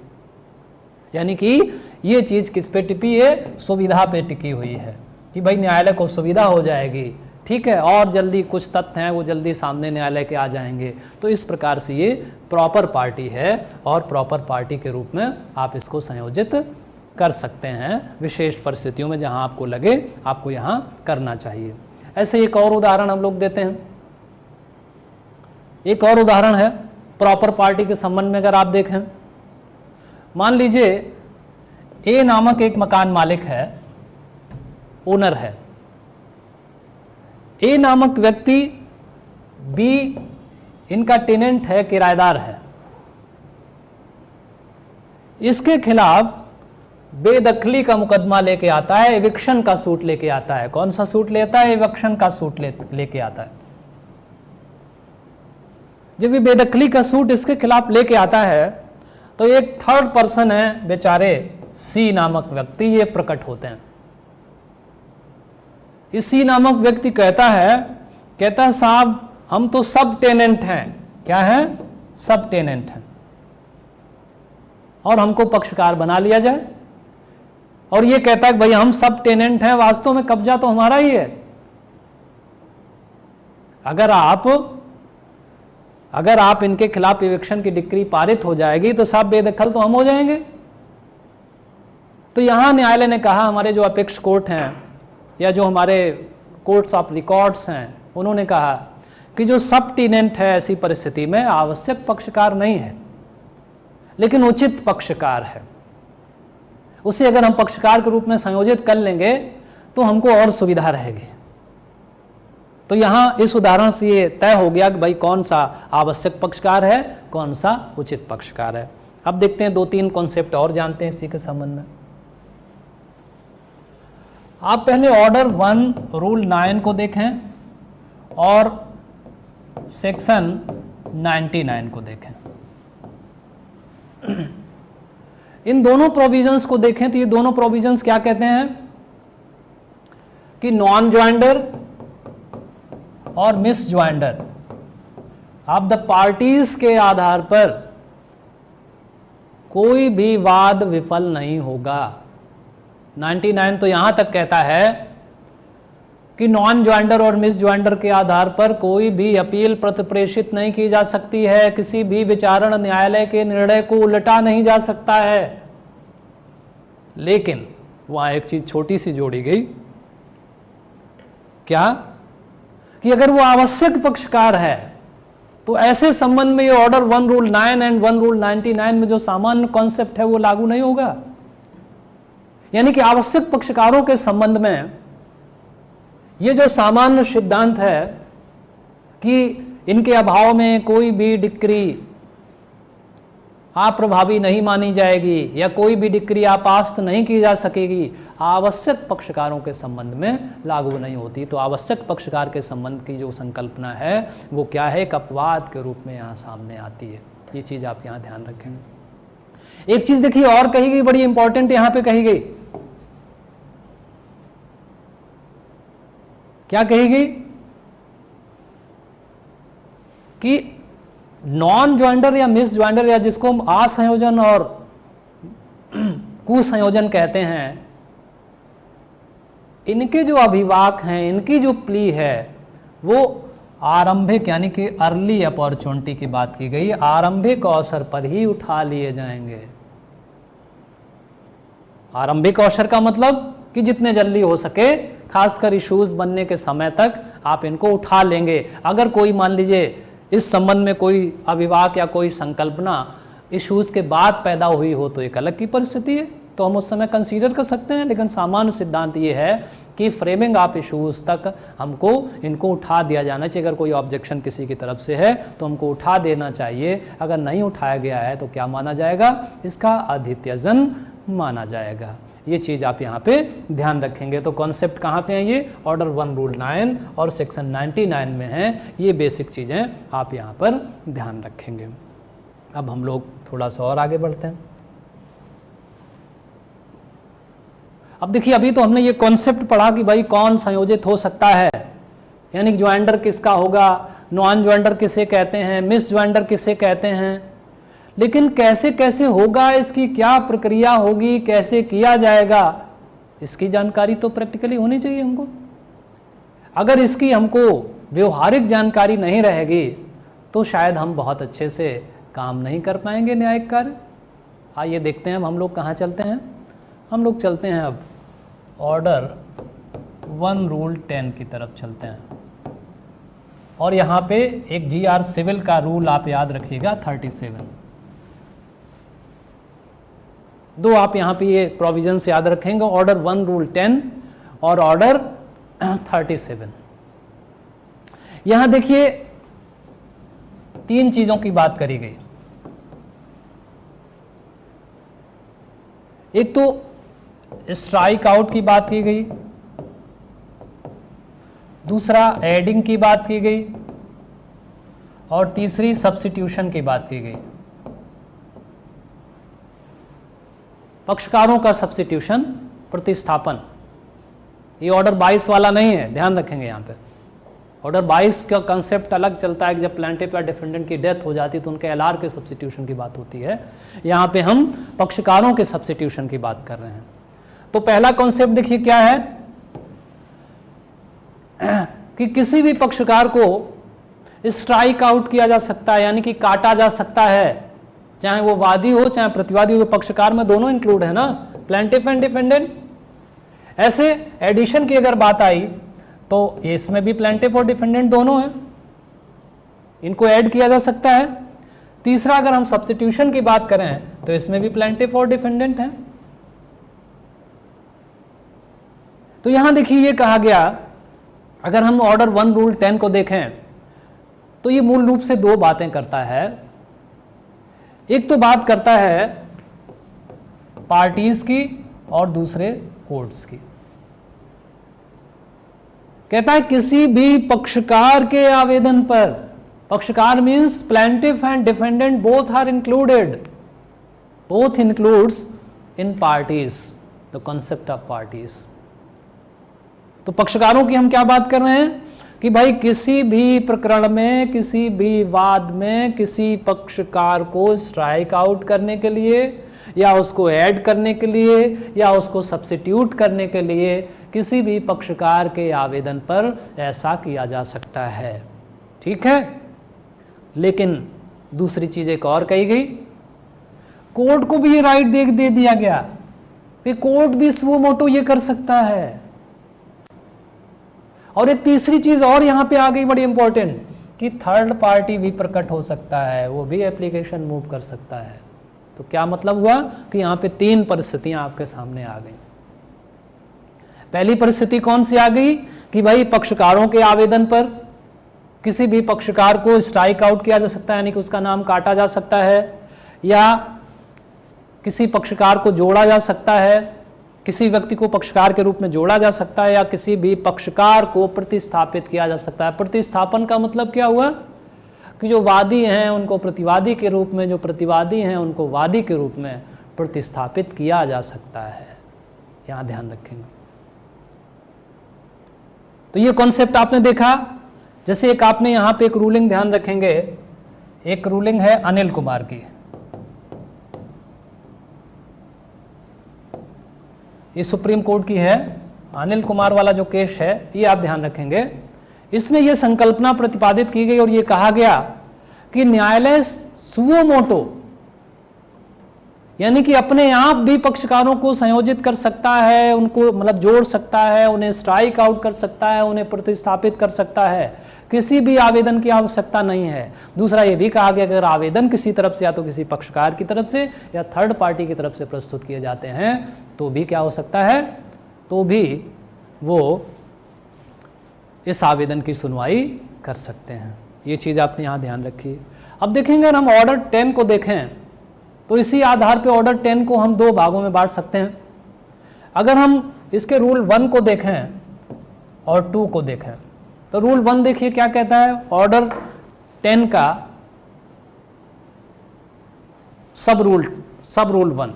यानी कि ये चीज किस पे टिकी है, सुविधा पे टिकी हुई है कि भाई न्यायालय को सुविधा हो जाएगी, ठीक है, और जल्दी कुछ तथ्य हैं वो जल्दी सामने न्यायालय के आ जाएंगे। तो इस प्रकार से ये प्रॉपर पार्टी है और प्रॉपर पार्टी के रूप में आप इसको संयोजित कर सकते हैं विशेष परिस्थितियों में जहां आपको लगे आपको यहां करना चाहिए। ऐसे एक और उदाहरण हम लोग देते हैं। एक और उदाहरण है प्रॉपर पार्टी के संबंध में। अगर आप देखें, मान लीजिए ए नामक एक मकान मालिक है, ओनर है। ए नामक व्यक्ति बी इनका टेनेंट है, किराएदार है। इसके खिलाफ बेदखली का मुकदमा लेके आता है, एविक्शन का सूट लेके आता है। कौन सा सूट लेता है? एविक्शन का सूट लेके आता है। जब ये बेदखली का सूट इसके खिलाफ लेके आता है तो एक थर्ड पर्सन है बेचारे सी नामक व्यक्ति, ये प्रकट होते हैं। इस सी नामक व्यक्ति कहता है साहब हम तो सब टेनेंट हैं। क्या है? सब टेनेंट हैं, और हमको पक्षकार बना लिया जाए। और ये कहता है कि भाई हम सब टेनेंट हैं, वास्तव में कब्जा तो हमारा ही है। अगर आप इनके खिलाफ इविक्शन की डिक्री पारित हो जाएगी तो सब बेदखल तो हम हो जाएंगे। तो यहां न्यायालय ने कहा, हमारे जो अपेक्स कोर्ट हैं या जो हमारे कोर्ट्स ऑफ रिकॉर्ड्स हैं, उन्होंने कहा कि जो सब टेनेंट है ऐसी परिस्थिति में आवश्यक पक्षकार नहीं है, लेकिन उचित पक्षकार है। उसे अगर हम पक्षकार के रूप में संयोजित कर लेंगे तो हमको और सुविधा रहेगी। तो यहां इस उदाहरण से ये तय हो गया कि भाई कौन सा आवश्यक पक्षकार है, कौन सा उचित पक्षकार है। अब देखते हैं 2-3 कॉन्सेप्ट और जानते हैं इसी के संबंध में। आप पहले ऑर्डर 1 रूल 9 को देखें और सेक्शन 99 को देखें। इन दोनों प्रोविजंस को देखें तो ये दोनों प्रोविजंस क्या कहते हैं कि नॉन ज्वाइंडर और miss joinder of the parties के आधार पर कोई भी वाद विफल नहीं होगा। 99 तो यहां तक कहता है कि नॉन ज्वाइंडर और मिस ज्वाइंडर के आधार पर कोई भी अपील प्रतिप्रेषित नहीं की जा सकती है, किसी भी विचारण न्यायालय के निर्णय को उलटा नहीं जा सकता है। लेकिन वहां एक चीज छोटी सी जोड़ी गई, क्या कि अगर वो आवश्यक पक्षकार है तो ऐसे संबंध में ये ऑर्डर 1 रूल 9 एंड 1 रूल 99 में जो सामान्य कॉन्सेप्ट है वो लागू नहीं होगा। यानी कि आवश्यक पक्षकारों के संबंध में ये जो सामान्य सिद्धांत है कि इनके अभाव में कोई भी डिक्री अप्रभावी नहीं मानी जाएगी या कोई भी डिक्री अपास्त नहीं की जा सकेगी, आवश्यक पक्षकारों के संबंध में लागू नहीं होती। तो आवश्यक पक्षकार के संबंध की जो संकल्पना है वो क्या है? एक अपवाद के रूप में यहां सामने आती है। ये चीज आप यहां ध्यान रखेंगे। एक चीज देखिए और कही गई, बड़ी इंपॉर्टेंट यहां पे कही गई। क्या कही गई? कि नॉन ज्वाइंडर या मिस ज्वाइंडर या जिसको हम असंयोजन और कुसंयोजन कहते हैं, इनके जो अभिभावक हैं, इनकी जो प्ली है वो आरंभिक यानी कि अर्ली अपॉर्चुनिटी की बात की गई, आरंभिक अवसर पर ही उठा लिए जाएंगे। आरंभिक अवसर का मतलब कि जितने जल्दी हो सके, खासकर इश्यूज बनने के समय तक आप इनको उठा लेंगे। अगर कोई मान लीजिए इस संबंध में कोई अभिभावक या कोई संकल्पना इश्यूज के बाद पैदा हुई हो तो एक अलग की परिस्थिति है, तो हम उस समय कंसीडर कर सकते हैं। लेकिन सामान्य सिद्धांत ये है कि फ्रेमिंग ऑफ इश्यूज तक हमको इनको उठा दिया जाना चाहिए। अगर कोई ऑब्जेक्शन किसी की तरफ से है तो हमको उठा देना चाहिए। अगर नहीं उठाया गया है तो क्या माना जाएगा? इसका अधित्यजन माना जाएगा। ये चीज आप यहाँ पे ध्यान रखेंगे। तो कॉन्सेप्ट कहाँ पे हैं? ये ऑर्डर 1 रूल 9 और सेक्शन 99 में हैं। ये बेसिक चीजें आप यहाँ पर ध्यान रखेंगे। अब हम लोग थोड़ा सा और आगे बढ़ते हैं। अब देखिए, अभी तो हमने ये कॉन्सेप्ट पढ़ा कि भाई कौन संयोजित हो सकता है, यानी ज्वाइंडर किसका होगा, नॉन ज्वाइंडर किसे कहते हैं, मिस ज्वाइंडर किसे कहते हैं। लेकिन कैसे कैसे होगा, इसकी क्या प्रक्रिया होगी, कैसे किया जाएगा, इसकी जानकारी तो प्रैक्टिकली होनी चाहिए हमको। अगर इसकी हमको व्यवहारिक जानकारी नहीं रहेगी तो शायद हम बहुत अच्छे से काम नहीं कर पाएंगे न्यायिक कार्य। आइए देखते हैं अब हम लोग कहाँ चलते हैं। हम लोग चलते हैं अब ऑर्डर 1 रूल 10 की तरफ चलते हैं। और यहाँ पे एक GR सिविल का रूल आप याद रखिएगा 37। दो आप यहाँ पे ये प्रोविजंस याद रखेंगे, ऑर्डर 1 रूल 10 और ऑर्डर 37। यहां देखिए 3 चीजों की बात करी गई। एक तो स्ट्राइक आउट की बात की गई, दूसरा एडिंग की बात की गई और तीसरी सब्स्टिट्यूशन की बात की गई। पक्षकारों का सब्स्टिट्यूशन, प्रतिस्थापन, ये ऑर्डर 22 वाला नहीं है, ध्यान रखेंगे यहाँ पे। ऑर्डर 22 का कंसेप्ट अलग चलता है कि जब प्लेंटिफ या डिफेंडेंट की डेथ हो जाती है तो उनके एलआर के सब्स्टिट्यूशन की बात होती है। यहाँ पे हम पक्षकारों के सब्स्टिट्यूशन की बात कर रहे हैं। तो पहला कॉन्सेप्ट देखिए क्या है कि किसी भी पक्षकार को स्ट्राइक आउट किया जा सकता है, यानी कि काटा जा सकता है, चाहे वो वादी हो चाहे प्रतिवादी हो। पक्षकार में दोनों इंक्लूड है ना, प्लेंटिफ एंड डिफेंडेंट। ऐसे एडिशन की अगर बात आई तो इसमें भी प्लेंटिफ और डिफेंडेंट दोनों हैं, इनको ऐड किया जा सकता है। तीसरा अगर हम सब्स्टिट्यूशन की बात करें तो इसमें भी प्लेंटिफ और डिफेंडेंट हैं। तो यहां देखिए ये कहा गया, अगर हम ऑर्डर 1 रूल 10 को देखें तो ये मूल रूप से 2 बातें करता है। एक तो बात करता है पार्टीज की और दूसरे कोर्ट्स की। कहता है किसी भी पक्षकार के आवेदन पर, पक्षकार means plaintiff and defendant both are included, both includes in parties, the concept of parties. तो पक्षकारों की हम क्या बात कर रहे हैं कि भाई किसी भी प्रकरण में, किसी भी वाद में किसी पक्षकार को स्ट्राइक आउट करने के लिए या उसको ऐड करने के लिए या उसको सब्स्टिट्यूट करने के लिए किसी भी पक्षकार के आवेदन पर ऐसा किया जा सकता है। ठीक है, लेकिन दूसरी चीज एक और कही गई, कोर्ट को भी ये राइट दे दिया गया कि कोर्ट भी सुओ मोटो ये कर सकता है। और एक तीसरी चीज और यहां पे आ गई बड़ी इंपॉर्टेंट, कि थर्ड पार्टी भी प्रकट हो सकता है, वो भी एप्लीकेशन मूव कर सकता है। तो क्या मतलब हुआ कि यहां पे 3 परिस्थितियां आपके सामने आ गई। पहली परिस्थिति कौन सी आ गई कि भाई पक्षकारों के आवेदन पर किसी भी पक्षकार को स्ट्राइक आउट किया जा सकता है, यानी कि उसका नाम काटा जा सकता है, या किसी पक्षकार को जोड़ा जा सकता है, किसी व्यक्ति को पक्षकार के रूप में जोड़ा जा सकता है, या किसी भी पक्षकार को प्रतिस्थापित किया जा सकता है। प्रतिस्थापन का मतलब क्या हुआ कि जो वादी हैं उनको प्रतिवादी के रूप में, जो प्रतिवादी हैं उनको वादी के रूप में प्रतिस्थापित किया जा सकता है। यहां ध्यान रखेंगे। तो ये कॉन्सेप्ट आपने देखा। जैसे एक आपने यहां पे एक रूलिंग ध्यान रखेंगे, एक रूलिंग है अनिल कुमार की, ये सुप्रीम कोर्ट की है। अनिल कुमार वाला जो केस है ये आप ध्यान रखेंगे। इसमें यह संकल्पना प्रतिपादित की गई और यह कहा गया कि न्यायालय सुओ मोटो, यानी कि अपने आप भी पक्षकारों को संयोजित कर सकता है, उनको मतलब जोड़ सकता है, उन्हें स्ट्राइक आउट कर सकता है, उन्हें प्रतिस्थापित कर सकता है। किसी भी आवेदन की आवश्यकता नहीं है। दूसरा ये भी कहा गया कि अगर आवेदन किसी तरफ से या तो किसी पक्षकार की तरफ से या थर्ड पार्टी की तरफ से प्रस्तुत किए जाते हैं तो भी क्या हो सकता है, तो भी वो इस आवेदन की सुनवाई कर सकते हैं। ये चीज़ आपने यहाँ ध्यान रखी। अब देखेंगे अगर हम ऑर्डर 10 को देखें तो इसी आधार पे ऑर्डर 10 को हम 2 भागों में बांट सकते हैं। अगर हम इसके रूल 1 को देखें और 2 को देखें तो रूल 1 देखिए क्या कहता है। ऑर्डर 10 का सब रूल 1,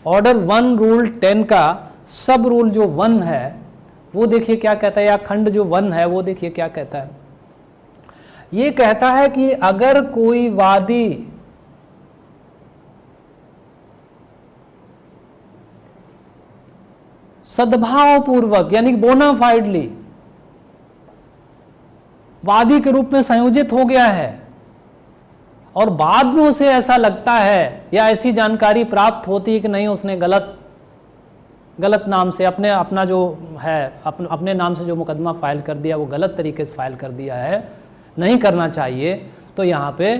ऑर्डर 1 रूल 10 का सब रूल जो 1 है वो देखिए क्या कहता है, या खंड जो 1 है वो देखिए क्या कहता है। ये कहता है कि अगर कोई वादी सद्भाव पूर्वक यानी बोनाफाइडली वादी के रूप में संयोजित हो गया है और बाद में उसे ऐसा लगता है या ऐसी जानकारी प्राप्त होती है कि नहीं उसने गलत गलत नाम से अपना जो है अपने नाम से जो मुकदमा फाइल कर दिया वो गलत तरीके से फाइल कर दिया है, नहीं करना चाहिए, तो यहाँ पे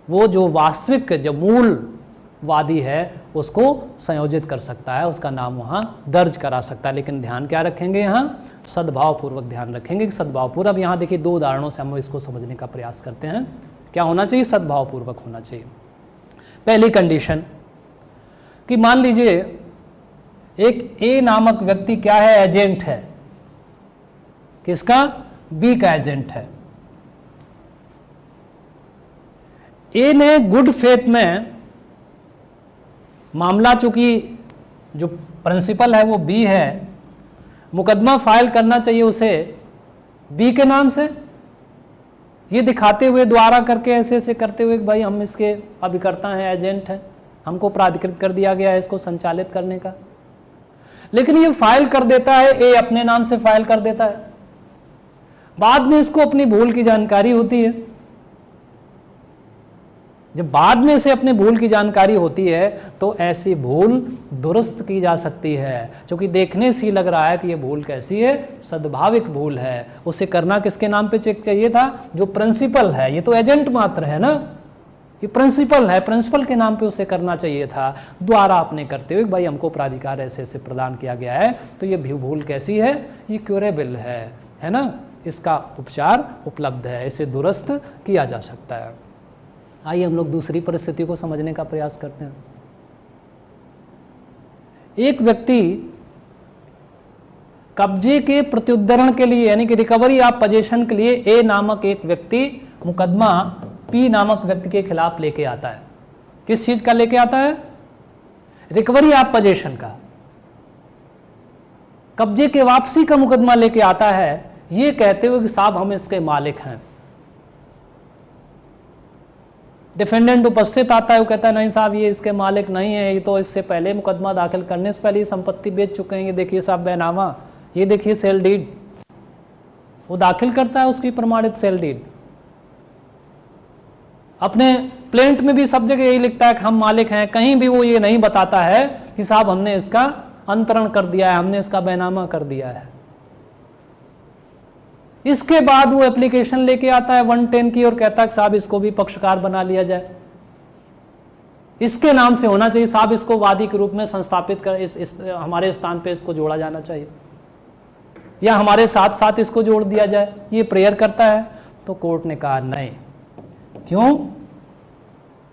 वो जो वास्तविक जो मूल वादी है उसको संयोजित कर सकता है, उसका नाम वहाँ दर्ज करा सकता है। लेकिन ध्यान क्या रखेंगे, यहाँ सद्भावपूर्वक ध्यान रखेंगे कि सद्भावपूर्वक। अब यहाँ देखिए 2 उदाहरणों से हम इसको समझने का प्रयास करते हैं। क्या होना चाहिए, सद्भावपूर्वक होना चाहिए। पहली कंडीशन कि मान लीजिए एक ए नामक व्यक्ति क्या है, एजेंट है, किसका, बी का एजेंट है। ए ने गुड फेथ में मामला, चूंकि जो प्रिंसिपल है वो बी है, मुकदमा फाइल करना चाहिए उसे बी के नाम से, ये दिखाते हुए, द्वारा करके, ऐसे ऐसे करते हुए कि भाई हम इसके अभिकर्ता हैं, एजेंट हैं, हमको प्राधिकृत कर दिया गया है इसको संचालित करने का। लेकिन ये फाइल कर देता है, ए अपने नाम से फाइल कर देता है, बाद में इसको अपनी भूल की जानकारी होती है। जब बाद में से अपने भूल की जानकारी होती है तो ऐसी भूल दुरुस्त की जा सकती है, क्योंकि देखने से ही लग रहा है कि ये भूल कैसी है, सद्भाविक भूल है। उसे करना किसके नाम पे चेक चाहिए था, जो प्रिंसिपल है, ये तो एजेंट मात्र है ना, ये प्रिंसिपल है, प्रिंसिपल के नाम पे उसे करना चाहिए था। द्वारा आपने करते हुए भाई हमको प्राधिकार ऐसे ऐसे प्रदान किया गया है, तो ये भूल कैसी है, ये क्यूरेबल है ना, इसका उपचार उपलब्ध है, इसे दुरुस्त किया जा सकता है। आइए हम लोग दूसरी परिस्थिति को समझने का प्रयास करते हैं। एक व्यक्ति कब्जे के प्रत्युद्धरण के लिए, यानी कि रिकवरी ऑफ पोजेशन के लिए ए नामक एक व्यक्ति मुकदमा पी नामक व्यक्ति के खिलाफ लेके आता है। किस चीज का लेके आता है, रिकवरी ऑफ पोजेशन का, कब्जे के वापसी का मुकदमा लेके आता है, ये कहते हुए कि साहब हम इसके मालिक हैं। डिफेंडेंट उपस्थित आता है, वो कहता है नहीं साहब ये इसके मालिक नहीं है, ये तो इससे पहले मुकदमा दाखिल करने से पहले संपत्ति बेच चुके हैं, ये देखिए साहब बैनामा, ये देखिए सेल डीड। वो दाखिल करता है उसकी प्रमाणित सेल डीड, अपने प्लेंट में भी सब जगह यही लिखता है कि हम मालिक हैं, कहीं भी वो ये नहीं बताता है कि साहब हमने इसका अंतरण कर दिया है, हमने इसका बैनामा कर दिया है। इसके बाद वो एप्लीकेशन लेके आता है 110 की और कहता है कि साहब इसको भी पक्षकार बना लिया जाए, इसके नाम से होना चाहिए, साहब इसको वादी के रूप में संस्थापित कर, इस हमारे स्थान पे इसको जोड़ा जाना चाहिए, या हमारे साथ साथ इसको जोड़ दिया जाए, ये प्रेयर करता है। तो कोर्ट ने कहा नहीं। क्यों?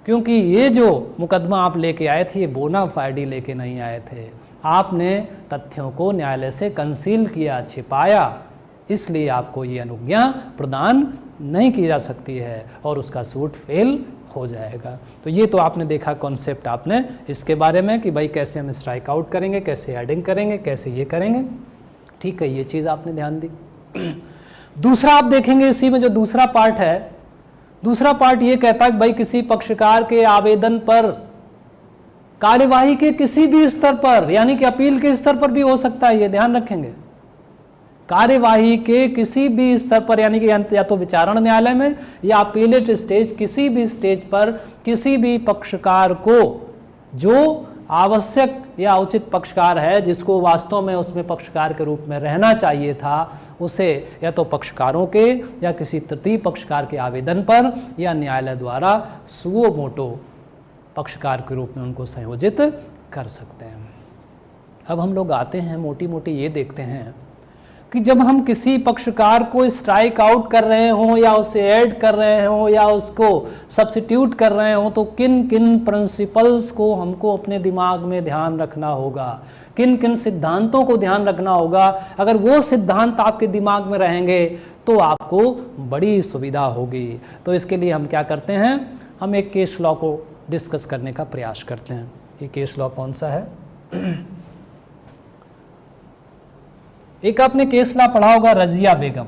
क्योंकि ये जो मुकदमा आप लेके आए थे ये बोना फाइडी लेके नहीं आए थे, आपने तथ्यों को न्यायालय से कंसील किया, छिपाया, इसलिए आपको ये अनुज्ञा प्रदान नहीं की जा सकती है और उसका सूट फेल हो जाएगा। तो ये तो आपने देखा कॉन्सेप्ट आपने इसके बारे में कि भाई कैसे हम स्ट्राइक आउट करेंगे, कैसे एडिंग करेंगे, कैसे ये करेंगे। ठीक है, ये चीज़ आपने ध्यान दी। दूसरा आप देखेंगे इसी में जो दूसरा पार्ट है, दूसरा पार्ट ये कहता है कि भाई किसी पक्षकार के आवेदन पर कार्यवाही के किसी भी स्तर पर, यानी कि अपील के स्तर पर भी हो सकता है, ये ध्यान रखेंगे, कार्यवाही के किसी भी स्तर पर, यानी कि या तो विचारण न्यायालय में या अपीलेट स्टेज, किसी भी स्टेज पर किसी भी पक्षकार को जो आवश्यक या उचित पक्षकार है, जिसको वास्तव में उसमें पक्षकार के रूप में रहना चाहिए था, उसे या तो पक्षकारों के या किसी तृतीय पक्षकार के आवेदन पर या न्यायालय द्वारा सुओ मोटो पक्षकार के रूप में उनको संयोजित कर सकते हैं। अब हम लोग आते हैं मोटी मोटी ये देखते हैं कि जब हम किसी पक्षकार को स्ट्राइक आउट कर रहे हों या उसे ऐड कर रहे हों या उसको सब्स्टिट्यूट कर रहे हों, तो किन किन प्रिंसिपल्स को हमको अपने दिमाग में ध्यान रखना होगा, किन किन सिद्धांतों को ध्यान रखना होगा। अगर वो सिद्धांत आपके दिमाग में रहेंगे तो आपको बड़ी सुविधा होगी। तो इसके लिए हम क्या करते हैं, हम एक केस लॉ को डिस्कस करने का प्रयास करते हैं। ये केस लॉ कौन सा है? एक आपने केस लॉ पढ़ा होगा, रजिया बेगम,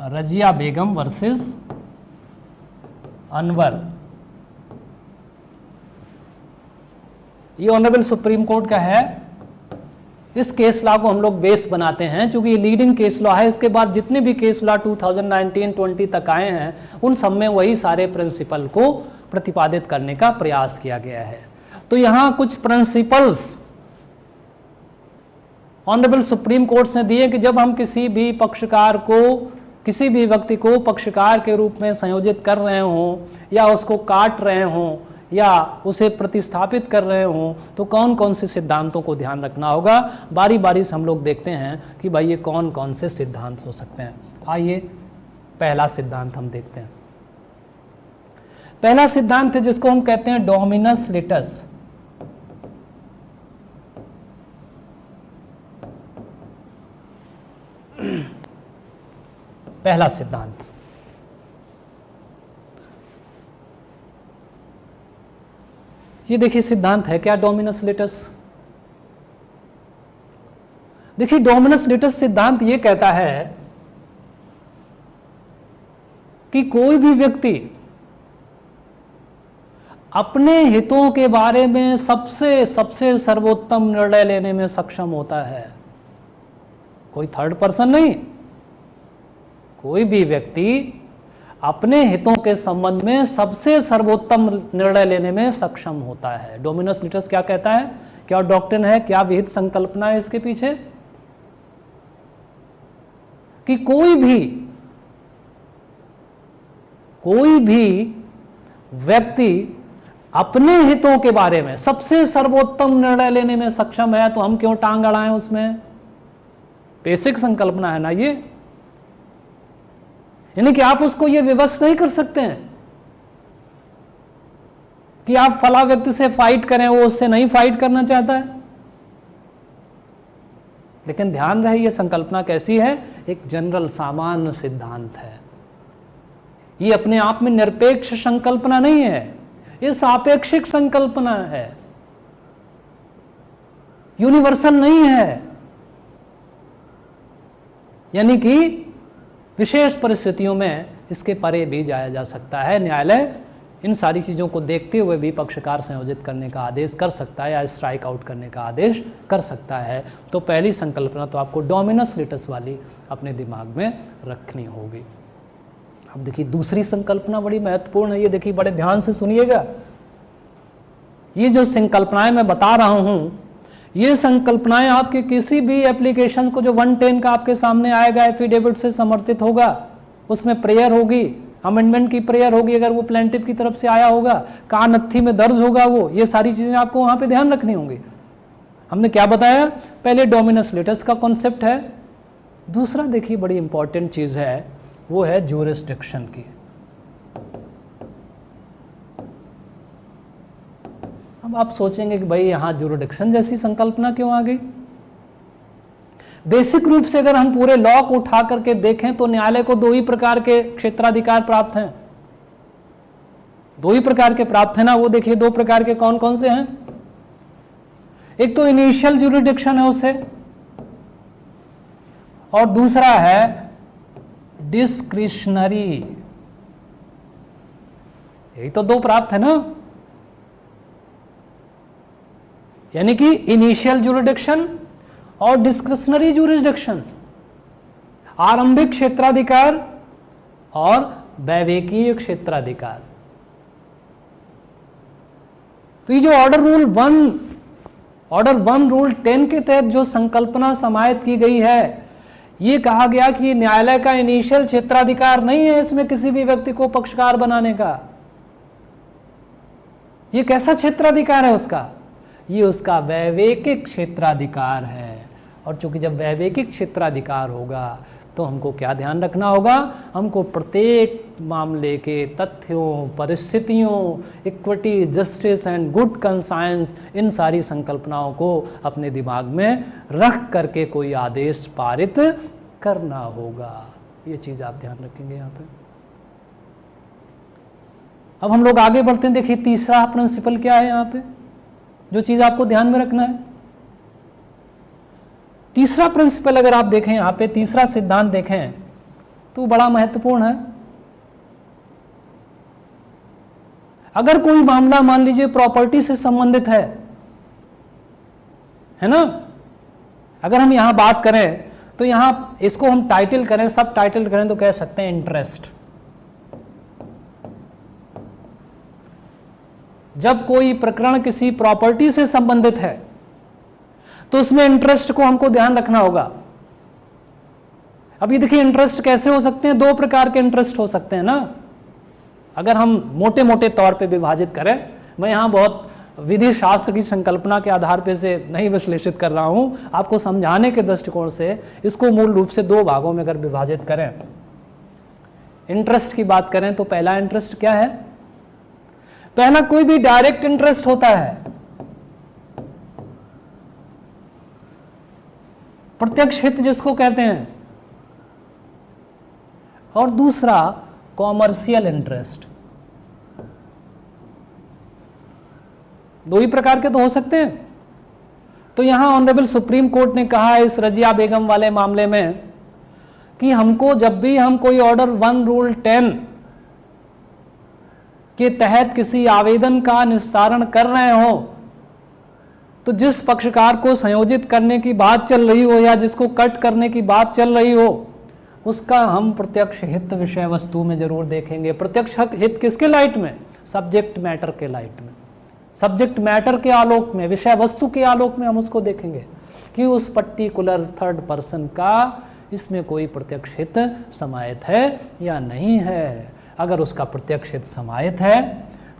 रजिया बेगम वर्सेस अनवर। ये ऑनरेबल सुप्रीम कोर्ट का है। इस केस लॉ को हम लोग बेस बनाते हैं, क्योंकि ये लीडिंग केस लॉ है। इसके बाद जितने भी केस लॉ 2019-20 तक आए हैं उन सब में वही सारे प्रिंसिपल को प्रतिपादित करने का प्रयास किया गया है। तो यहां कुछ प्रिंसिपल्स ऑनरेबल सुप्रीम कोर्ट ने दिए कि जब हम किसी भी पक्षकार को, किसी भी व्यक्ति को पक्षकार के रूप में संयोजित कर रहे हों या उसको काट रहे हों या उसे प्रतिस्थापित कर रहे हों, तो कौन कौन से सिद्धांतों को ध्यान रखना होगा। बारी बारी से हम लोग देखते हैं कि भाई ये कौन कौन से सिद्धांत हो सकते हैं। आइए पहला सिद्धांत हम देखते हैं। पहला सिद्धांत है जिसको हम कहते हैं डोमिनस लिटस। पहला सिद्धांत, ये देखिए सिद्धांत है क्या डोमिनस लिटस। देखिए डोमिनस लिटस सिद्धांत ये कहता है कि कोई भी व्यक्ति अपने हितों के बारे में सबसे सर्वोत्तम निर्णय लेने में सक्षम होता है। कोई थर्ड पर्सन नहीं, कोई भी व्यक्ति अपने हितों के संबंध में सबसे सर्वोत्तम निर्णय लेने में सक्षम होता है। डोमिनस लिटस क्या कहता है, क्या डॉक्ट्रिन है, क्या विहित संकल्पना है इसके पीछे, कि कोई भी व्यक्ति अपने हितों के बारे में सबसे सर्वोत्तम निर्णय लेने में सक्षम है, तो हम क्यों टांग अड़ाएं उसमें। बेसिक संकल्पना है ना ये, यानी कि आप उसको ये विवश नहीं कर सकते हैं कि आप फला व्यक्ति से फाइट करें, वो उससे नहीं फाइट करना चाहता है। लेकिन ध्यान रहे ये संकल्पना कैसी है, एक जनरल सामान्य सिद्धांत है। ये अपने आप में निरपेक्ष संकल्पना नहीं है, ये सापेक्षिक संकल्पना है, यूनिवर्सल नहीं है। यानी कि विशेष परिस्थितियों में इसके परे भी जाया जा सकता है। न्यायालय इन सारी चीज़ों को देखते हुए भी पक्षकार संयोजित करने का आदेश कर सकता है या स्ट्राइक आउट करने का आदेश कर सकता है। तो पहली संकल्पना तो आपको डोमिनस लिटस वाली अपने दिमाग में रखनी होगी। अब देखिए दूसरी संकल्पना बड़ी महत्वपूर्ण है, ये देखिए बड़े ध्यान से सुनिएगा। ये जो संकल्पनाएं मैं बता रहा हूं, ये संकल्पनाएं आपके किसी भी एप्लीकेशन को जो 110 का आपके सामने आएगा, एफिडेविट से समर्थित होगा, उसमें प्रेयर होगी, अमेंडमेंट की प्रेयर होगी, अगर वो प्लेंटिफ की तरफ से आया होगा, कानथी में दर्ज होगा वो, ये सारी चीजें आपको वहां पे ध्यान रखनी होंगी। हमने क्या बताया, पहले डोमिनस लिटस का कॉन्सेप्ट है। दूसरा देखिए बड़ी इंपॉर्टेंट चीज है, वो है ज्यूरिसडिक्शन की। अब आप सोचेंगे कि भाई यहां ज्यूरिसडिक्शन जैसी संकल्पना क्यों आ गई। बेसिक रूप से अगर हम पूरे लॉ को उठा करके देखें तो न्यायालय को दो ही प्रकार के क्षेत्राधिकार प्राप्त हैं। दो ही प्रकार के प्राप्त है ना, वो देखिए दो प्रकार के कौन कौन से हैं। एक तो इनिशियल ज्यूरिसडिक्शन है उसे, और दूसरा है डिस्क्रिशनरी। यही तो दो प्राप्त है ना, यानी कि इनिशियल ज्यूरिसडिक्शन और डिस्क्रिशनरी ज्यूरिसडिक्शन, आरंभिक क्षेत्राधिकार और वैवेकीय क्षेत्राधिकार। तो ये जो ऑर्डर वन रूल 10 के तहत जो संकल्पना समाहित की गई है, ये कहा गया कि न्यायालय का इनिशियल क्षेत्राधिकार नहीं है इसमें किसी भी व्यक्ति को पक्षकार बनाने का। ये कैसा क्षेत्राधिकार है उसका, ये उसका वैवेकिक क्षेत्राधिकार है। और चूंकि जब वैवेकिक क्षेत्राधिकार होगा तो हमको क्या ध्यान रखना होगा, हमको प्रत्येक मामले के तथ्यों, परिस्थितियों, equity, justice and good conscience, इन सारी संकल्पनाओं को अपने दिमाग में रख करके कोई आदेश पारित करना होगा। ये चीज आप ध्यान रखेंगे यहाँ पे। अब हम लोग आगे बढ़ते हैं। देखिए तीसरा प्रिंसिपल क्या है यहाँ पे, जो चीज आपको ध्यान में रखना है। तीसरा प्रिंसिपल अगर आप देखें यहाँ पे, तीसरा सिद्धांत देखें तो बड़ा महत्वपूर्ण है। अगर कोई मामला मान लीजिए प्रॉपर्टी से संबंधित है ना, अगर हम यहां बात करें तो यहां इसको हम टाइटल करें, सब टाइटल करें तो कह सकते हैं इंटरेस्ट। जब कोई प्रकरण किसी प्रॉपर्टी से संबंधित है तो उसमें इंटरेस्ट को हमको ध्यान रखना होगा। अब ये देखिए इंटरेस्ट कैसे हो सकते हैं, दो प्रकार के इंटरेस्ट हो सकते हैं ना। अगर हम मोटे मोटे तौर पे विभाजित करें, मैं यहां बहुत विधि शास्त्र की संकल्पना के आधार पे से नहीं विश्लेषित कर रहा हूं, आपको समझाने के दृष्टिकोण से इसको मूल रूप से दो भागों में अगर विभाजित करें, इंटरेस्ट की बात करें तो पहला इंटरेस्ट क्या है, पहला कोई भी डायरेक्ट इंटरेस्ट होता है, प्रत्यक्ष हित जिसको कहते हैं, और दूसरा कॉमर्शियल इंटरेस्ट। दो ही प्रकार के तो हो सकते हैं। तो यहां ऑनरेबल सुप्रीम कोर्ट ने कहा इस रजिया बेगम वाले मामले में कि हमको जब भी हम कोई ऑर्डर 1 रूल 10 के तहत किसी आवेदन का निस्तारण कर रहे हो तो जिस पक्षकार को संयोजित करने की बात चल रही हो या जिसको कट करने की बात चल रही हो उसका हम प्रत्यक्ष हित विषय वस्तु में जरूर देखेंगे। प्रत्यक्ष हित किसके लाइट में, सब्जेक्ट मैटर के लाइट में, सब्जेक्ट मैटर के आलोक में, विषय वस्तु के आलोक में हम उसको देखेंगे कि उस पर्टिकुलर थर्ड पर्सन का इसमें कोई प्रत्यक्ष हित समाहित है या नहीं है। अगर उसका प्रत्यक्ष हित समाहित है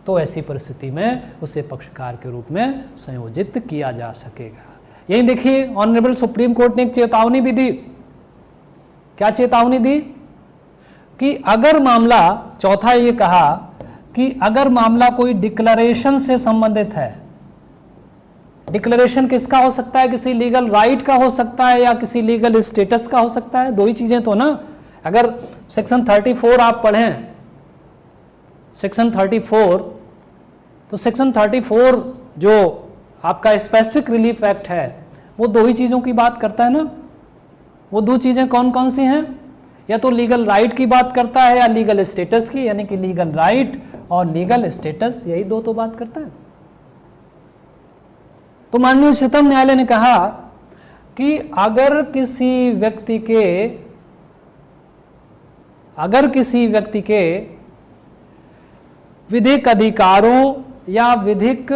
तो ऐसी परिस्थिति में उसे पक्षकार के रूप में संयोजित किया जा सकेगा। यही देखिए ऑनरेबल सुप्रीम कोर्ट ने एक चेतावनी भी दी। क्या चेतावनी दी कि अगर मामला, चौथा ये कहा कि अगर मामला कोई डिक्लेरेशन से संबंधित है, डिक्लेरेशन किसका हो सकता है, किसी लीगल राइट का हो सकता है या किसी लीगल स्टेटस का हो सकता है, दो ही चीजें तो ना। अगर सेक्शन 34 आप पढ़ें, सेक्शन 34, तो सेक्शन 34 जो आपका स्पेसिफिक रिलीफ एक्ट है वो दो ही चीजों की बात करता है ना। वो दो चीजें कौन कौन सी हैं, या तो लीगल राइट की बात करता है या लीगल स्टेटस की, यानी कि लीगल राइट और लीगल स्टेटस, यही दो तो बात करता है। तो माननीय उच्चतम न्यायालय ने कहा कि अगर किसी व्यक्ति के विधिक अधिकारों या विधिक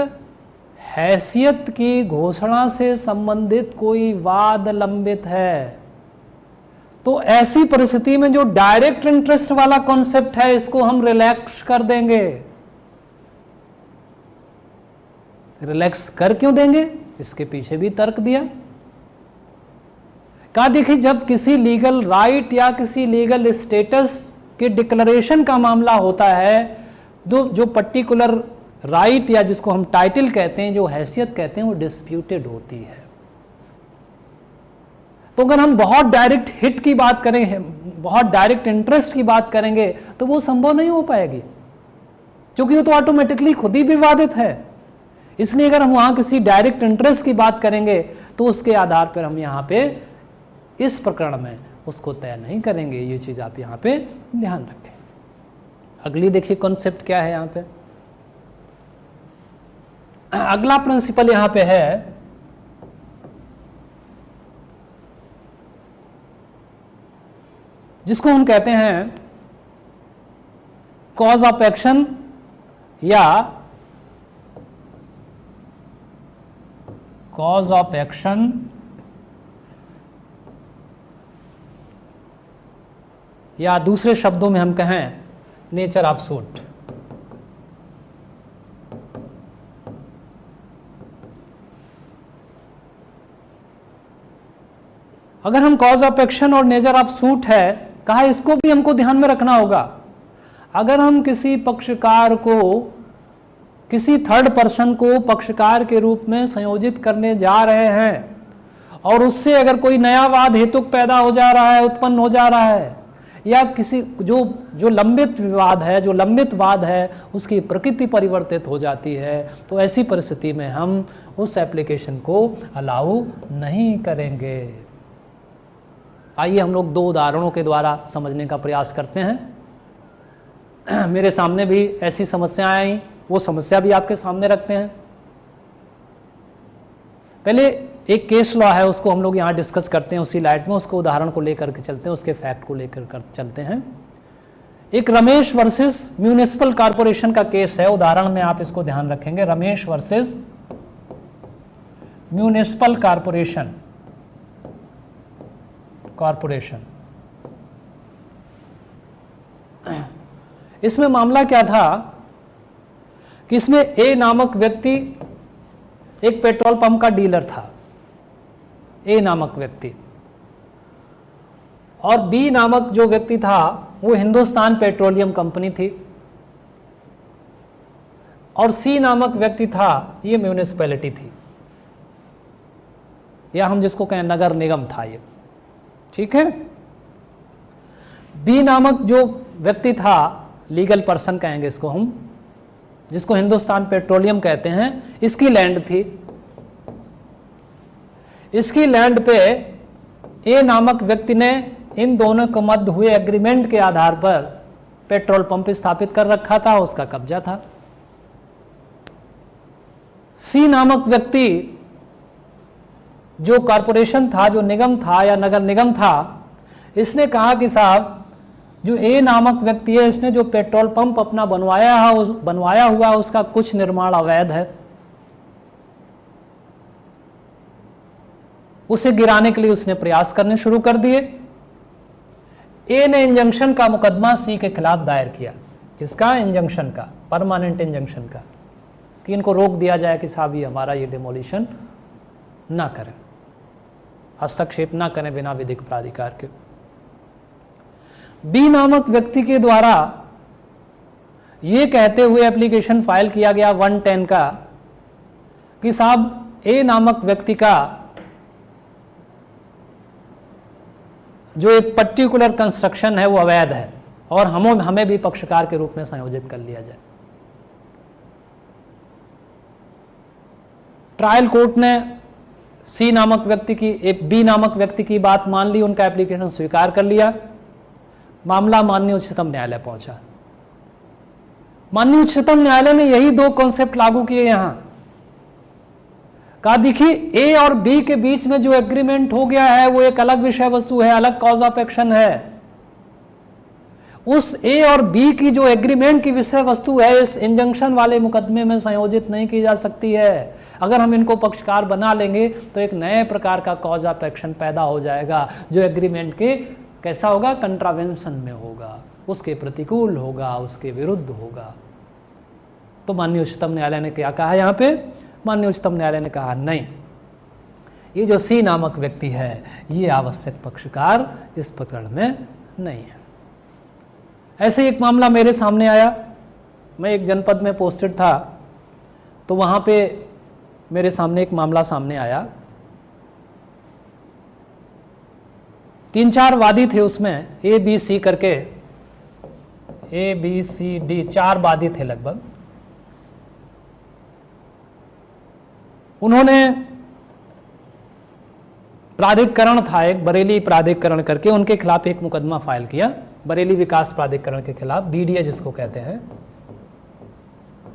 हैसियत की घोषणा से संबंधित कोई वाद लंबित है तो ऐसी परिस्थिति में जो डायरेक्ट इंटरेस्ट वाला कॉन्सेप्ट है इसको हम रिलैक्स कर देंगे। रिलैक्स कर क्यों देंगे, इसके पीछे भी तर्क दिया। कहा देखिए जब किसी लीगल राइट या किसी लीगल स्टेटस के डिक्लेरेशन का मामला होता है, जो पर्टिकुलर राइट या जिसको हम टाइटल कहते हैं, जो हैसियत कहते हैं, वो डिस्प्यूटेड होती है। तो अगर हम बहुत डायरेक्ट हिट की बात करें, बहुत डायरेक्ट इंटरेस्ट की बात करेंगे तो वो संभव नहीं हो पाएगी, क्योंकि वो तो ऑटोमेटिकली खुद ही विवादित है। इसलिए अगर हम वहां किसी डायरेक्ट इंटरेस्ट की बात करेंगे तो उसके आधार पर हम यहाँ पे इस प्रकरण में उसको तय नहीं करेंगे। ये चीज आप यहाँ पे ध्यान रखें। अगली देखिए कॉन्सेप्ट क्या है यहाँ पे, अगला प्रिंसिपल यहाँ पे है जिसको हम कहते हैं कॉज ऑफ एक्शन या कॉज ऑफ एक्शन या दूसरे शब्दों में हम कहें नेचर ऑफ सूट। अगर हम कॉज ऑफ एक्शन और नेचर ऑफ सूट है कहा, इसको भी हमको ध्यान में रखना होगा। अगर हम किसी पक्षकार को, किसी थर्ड पर्सन को पक्षकार के रूप में संयोजित करने जा रहे हैं और उससे अगर कोई नया वाद हेतुक पैदा हो जा रहा है, उत्पन्न हो जा रहा है, या किसी जो लंबित विवाद है, जो लंबित वाद है, उसकी प्रकृति परिवर्तित हो जाती है, तो ऐसी परिस्थिति में हम उस एप्लीकेशन को अलाउ नहीं करेंगे। आइए हम लोग दो उदाहरणों के द्वारा समझने का प्रयास करते हैं। मेरे सामने भी ऐसी समस्याएं आई, वो समस्या भी आपके सामने रखते हैं। पहले एक केस लॉ है, उसको हम लोग यहाँ डिस्कस करते हैं उसी लाइट में, उसको उदाहरण को लेकर के चलते हैं, उसके फैक्ट को लेकर चलते हैं। एक रमेश वर्सेस म्यूनिसिपल कॉरपोरेशन का केस है, उदाहरण में आप इसको ध्यान रखेंगे, रमेश वर्सेस म्यूनिसिपल कॉरपोरेशन इसमें मामला क्या था कि इसमें ए नामक व्यक्ति एक पेट्रोल पंप का डीलर था, ए नामक व्यक्ति, और बी नामक जो व्यक्ति था वो हिंदुस्तान पेट्रोलियम कंपनी थी, और सी नामक व्यक्ति था ये म्यूनिसिपैलिटी थी, या हम जिसको कहें नगर निगम था ये, ठीक है। बी नामक जो व्यक्ति था, लीगल पर्सन कहेंगे इसको हम, जिसको हिंदुस्तान पेट्रोलियम कहते हैं, इसकी लैंड थी। इसकी लैंड पे ए नामक व्यक्ति ने इन दोनों के मध्य हुए एग्रीमेंट के आधार पर पेट्रोल पंप स्थापित कर रखा था, उसका कब्जा था। सी नामक व्यक्ति जो कॉरपोरेशन था, जो निगम था या नगर निगम था, इसने कहा कि साहब जो ए नामक व्यक्ति है इसने जो पेट्रोल पंप अपना बनवाया हुआ उसका कुछ निर्माण अवैध है, उसे गिराने के लिए उसने प्रयास करने शुरू कर दिए। ए ने इंजंक्शन का मुकदमा सी के खिलाफ दायर किया, किसका? इंजंक्शन का, परमानेंट इंजंक्शन का, कि इनको रोक दिया जाए कि साहब ये हमारा ये डिमोलिशन ना करें, हस्तक्षेप ना करें बिना विधिक प्राधिकार के। बी नामक व्यक्ति के द्वारा ये कहते हुए एप्लीकेशन फाइल किया गया 110 का कि साहब ए नामक व्यक्ति का जो एक पर्टिकुलर कंस्ट्रक्शन है वो अवैध है और हमें भी पक्षकार के रूप में संयोजित कर लिया जाए। ट्रायल कोर्ट ने सी नामक व्यक्ति की, एक बी नामक व्यक्ति की बात मान ली, उनका एप्लीकेशन स्वीकार कर लिया। मामला माननीय उच्चतम न्यायालय पहुंचा। माननीय उच्चतम न्यायालय ने यही दो कॉन्सेप्ट लागू किए यहां, कहा देखिए ए और बी के बीच में जो एग्रीमेंट हो गया है वो एक अलग विषय वस्तु है, अलग कॉज ऑफ एक्शन है। उस ए और बी की जो एग्रीमेंट की विषय वस्तु है इस इंजंक्शन वाले मुकदमे में संयोजित नहीं की जा सकती है। अगर हम इनको पक्षकार बना लेंगे तो एक नए प्रकार का कॉज ऑफ एक्शन पैदा हो जाएगा जो एग्रीमेंट के कैसा होगा? कंट्रावेंशन में होगा, उसके प्रतिकूल होगा, उसके विरुद्ध होगा। तो माननीय उच्चतम न्यायालय ने क्या कहा यहां पे? माननीय उच्चतम न्यायालय ने कहा नहीं, ये जो सी नामक व्यक्ति है ये आवश्यक पक्षकार इस प्रकरण में नहीं है। ऐसे एक मामला मेरे सामने आया, मैं एक जनपद में पोस्टेड था तो वहाँ पे मेरे सामने एक मामला सामने आया। 3-4 वादी थे उसमें, ए बी सी करके, ए बी सी डी 4 वादी थे लगभग। उन्होंने प्राधिकरण था एक, बरेली प्राधिकरण करके, उनके खिलाफ एक मुकदमा फाइल किया, बरेली विकास प्राधिकरण के खिलाफ, बीडीए जिसको कहते हैं,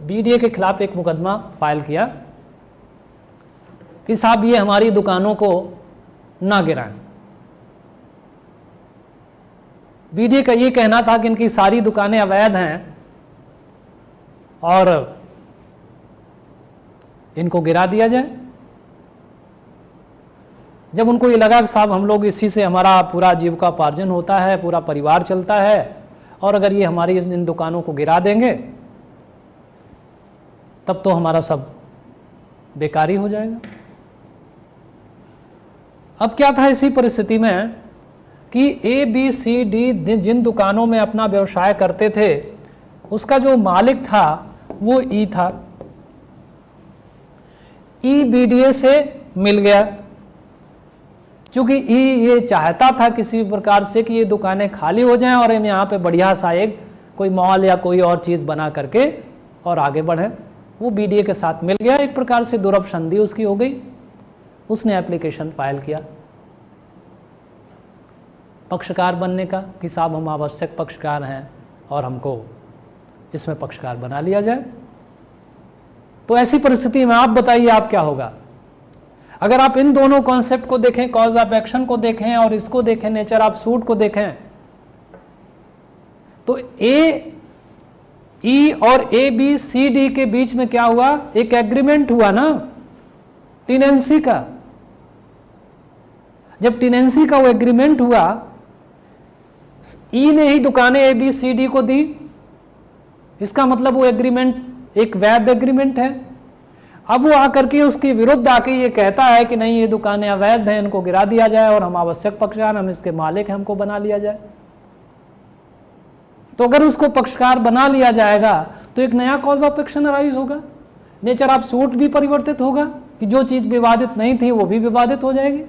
बीडीए के खिलाफ एक मुकदमा फाइल किया कि साहब ये हमारी दुकानों को ना गिराएं। बीडीए का ये कहना था कि इनकी सारी दुकानें अवैध हैं और इनको गिरा दिया जाए। जब उनको ये लगा कि साहब हम लोग इसी से हमारा पूरा जीविकोपार्जन होता है, पूरा परिवार चलता है, और अगर ये हमारी इन दुकानों को गिरा देंगे तब तो हमारा सब बेकारी हो जाएगा। अब क्या था इसी परिस्थिति में कि ए बी सी डी जिन दुकानों में अपना व्यवसाय करते थे उसका जो मालिक था वो ई था। ई बीडीए से मिल गया क्योंकि ई ये चाहता था किसी प्रकार से कि ये दुकानें खाली हो जाएं और हम यहाँ पे बढ़िया सा एक कोई मॉल या कोई और चीज़ बना करके और आगे बढ़े। वो बीडीए के साथ मिल गया, एक प्रकार से दुर्लभ संधि उसकी हो गई। उसने एप्लीकेशन फाइल किया पक्षकार बनने का कि साहब हम आवश्यक पक्षकार हैं और हमको इसमें पक्षकार बना लिया जाए। तो ऐसी परिस्थिति में आप बताइए आप क्या होगा? अगर आप इन दोनों कॉन्सेप्ट को देखें, कॉज ऑफ एक्शन को देखें और इसको देखें, नेचर ऑफ सूट को देखें, तो ए ई और ए बी सी डी के बीच में क्या हुआ, एक एग्रीमेंट हुआ ना टेनेंसी का। जब टेनेंसी का वो एग्रीमेंट हुआ, ई ने ही दुकानें ए बी सी डी को दी, इसका मतलब वो एग्रीमेंट एक वैध एग्रीमेंट है। अब वो आकर के उसके विरुद्ध आके ये कहता है कि नहीं ये दुकानें अवैध हैं, इनको गिरा दिया जाए और हम आवश्यक पक्षकार, हम इसके मालिक हैं, हमको बना लिया जाए। तो अगर उसको पक्षकार बना लिया जाएगा तो एक नया कॉज ऑफ एक्शन अराइज होगा, नेचर ऑफ सूट भी परिवर्तित होगा कि जो चीज विवादित नहीं थी वो भी विवादित हो जाएगी।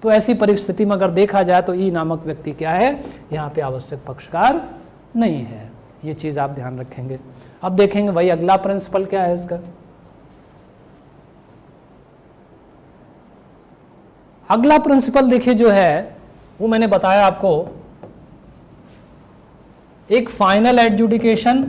तो ऐसी परिस्थिति में अगर देखा जाए तो ई नामक व्यक्ति क्या है, यहाँ पे आवश्यक पक्षकार नहीं है। ये चीज आप ध्यान रखेंगे। अब देखेंगे भाई अगला प्रिंसिपल क्या है इसका। अगला प्रिंसिपल देखिए जो है वो मैंने बताया आपको, एक फाइनल एडजुडिकेशन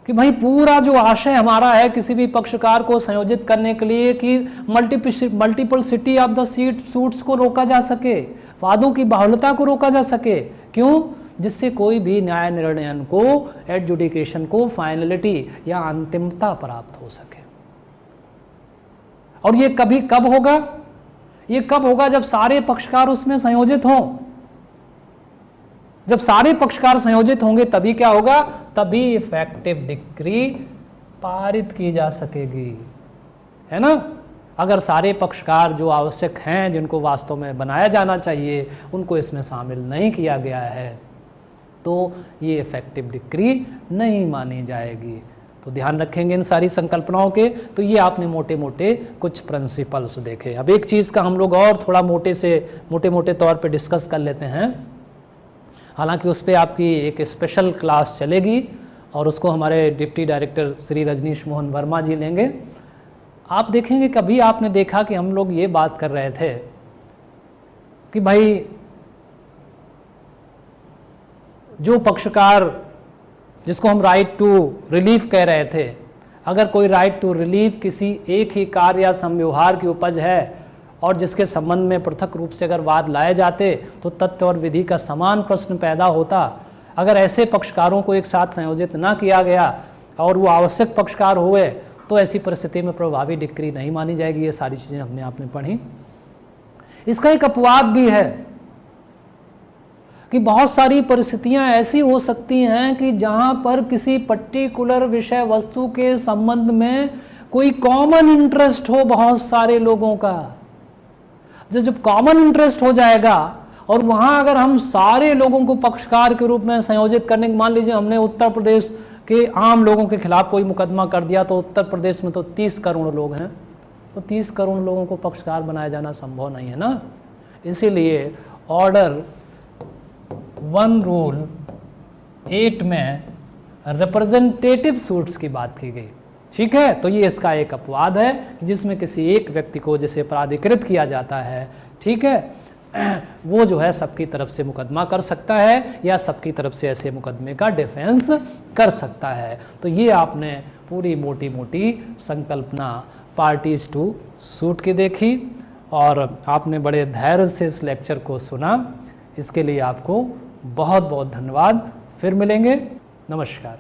कि भाई पूरा जो आशय हमारा है किसी भी पक्षकार को संयोजित करने के लिए कि मल्टीपलिसिटी ऑफ द सूट्स को रोका जा सके, वादों की बाहुलता को रोका जा सके। क्यों? जिससे कोई भी न्याय निर्णय को, एडजुडिकेशन को फाइनलिटी या अंतिमता प्राप्त हो सके। और ये कभी कब होगा? ये कब होगा? जब सारे पक्षकार उसमें संयोजित हों। जब सारे पक्षकार संयोजित होंगे तभी क्या होगा? तभी इफेक्टिव डिक्री पारित की जा सकेगी, है ना। अगर सारे पक्षकार जो आवश्यक हैं, जिनको वास्तव में बनाया जाना चाहिए, उनको इसमें शामिल नहीं किया गया है तो ये इफेक्टिव डिक्री नहीं मानी जाएगी। तो ध्यान रखेंगे इन सारी संकल्पनाओं के। तो ये आपने मोटे मोटे कुछ प्रिंसिपल्स देखे। अब एक चीज़ का हम लोग और थोड़ा मोटे मोटे तौर पे डिस्कस कर लेते हैं। हालांकि उस पर आपकी एक स्पेशल क्लास चलेगी और उसको हमारे डिप्टी डायरेक्टर श्री रजनीश मोहन वर्मा जी लेंगे। आप देखेंगे कभी आपने देखा कि हम लोग ये बात कर रहे थे कि भाई जो पक्षकार, जिसको हम राइट टू रिलीफ कह रहे थे, अगर कोई राइट टू रिलीफ किसी एक ही कार्य या संव्यवहार की उपज है और जिसके संबंध में पृथक रूप से अगर वाद लाए जाते तो तथ्य और विधि का समान प्रश्न पैदा होता। अगर ऐसे पक्षकारों को एक साथ संयोजित ना किया गया और वो आवश्यक पक्षकार हुए तो ऐसी परिस्थिति में प्रभावी डिक्री नहीं मानी जाएगी। ये सारी चीज़ें हमने आपने पढ़ी। इसका एक अपवाद भी है कि बहुत सारी परिस्थितियां ऐसी हो सकती हैं कि जहां पर किसी पर्टिकुलर विषय वस्तु के संबंध में कोई कॉमन इंटरेस्ट हो बहुत सारे लोगों का। जब कॉमन इंटरेस्ट हो जाएगा और वहां अगर हम सारे लोगों को पक्षकार के रूप में संयोजित करने, मान लीजिए हमने उत्तर प्रदेश के आम लोगों के खिलाफ कोई मुकदमा कर दिया, तो उत्तर प्रदेश में तो 30 करोड़ लोग हैं, तो 30 करोड़ लोगों को पक्षकार बनाया जाना संभव नहीं है ना। इसीलिए ऑर्डर 1 रूल 8 में रिप्रेजेंटेटिव सूट्स की बात की गई। ठीक है, तो ये इसका एक अपवाद है जिसमें किसी एक व्यक्ति को जैसे प्राधिकृत किया जाता है, ठीक है, वो जो है सबकी तरफ से मुकदमा कर सकता है या सबकी तरफ से ऐसे मुकदमे का डिफेंस कर सकता है। तो ये आपने पूरी मोटी मोटी संकल्पना पार्टीज टू सूट की देखी और आपने बड़े धैर्य से इस लेक्चर को सुना। इसके लिए आपको बहुत बहुत धन्यवाद। फिर मिलेंगे। नमस्कार।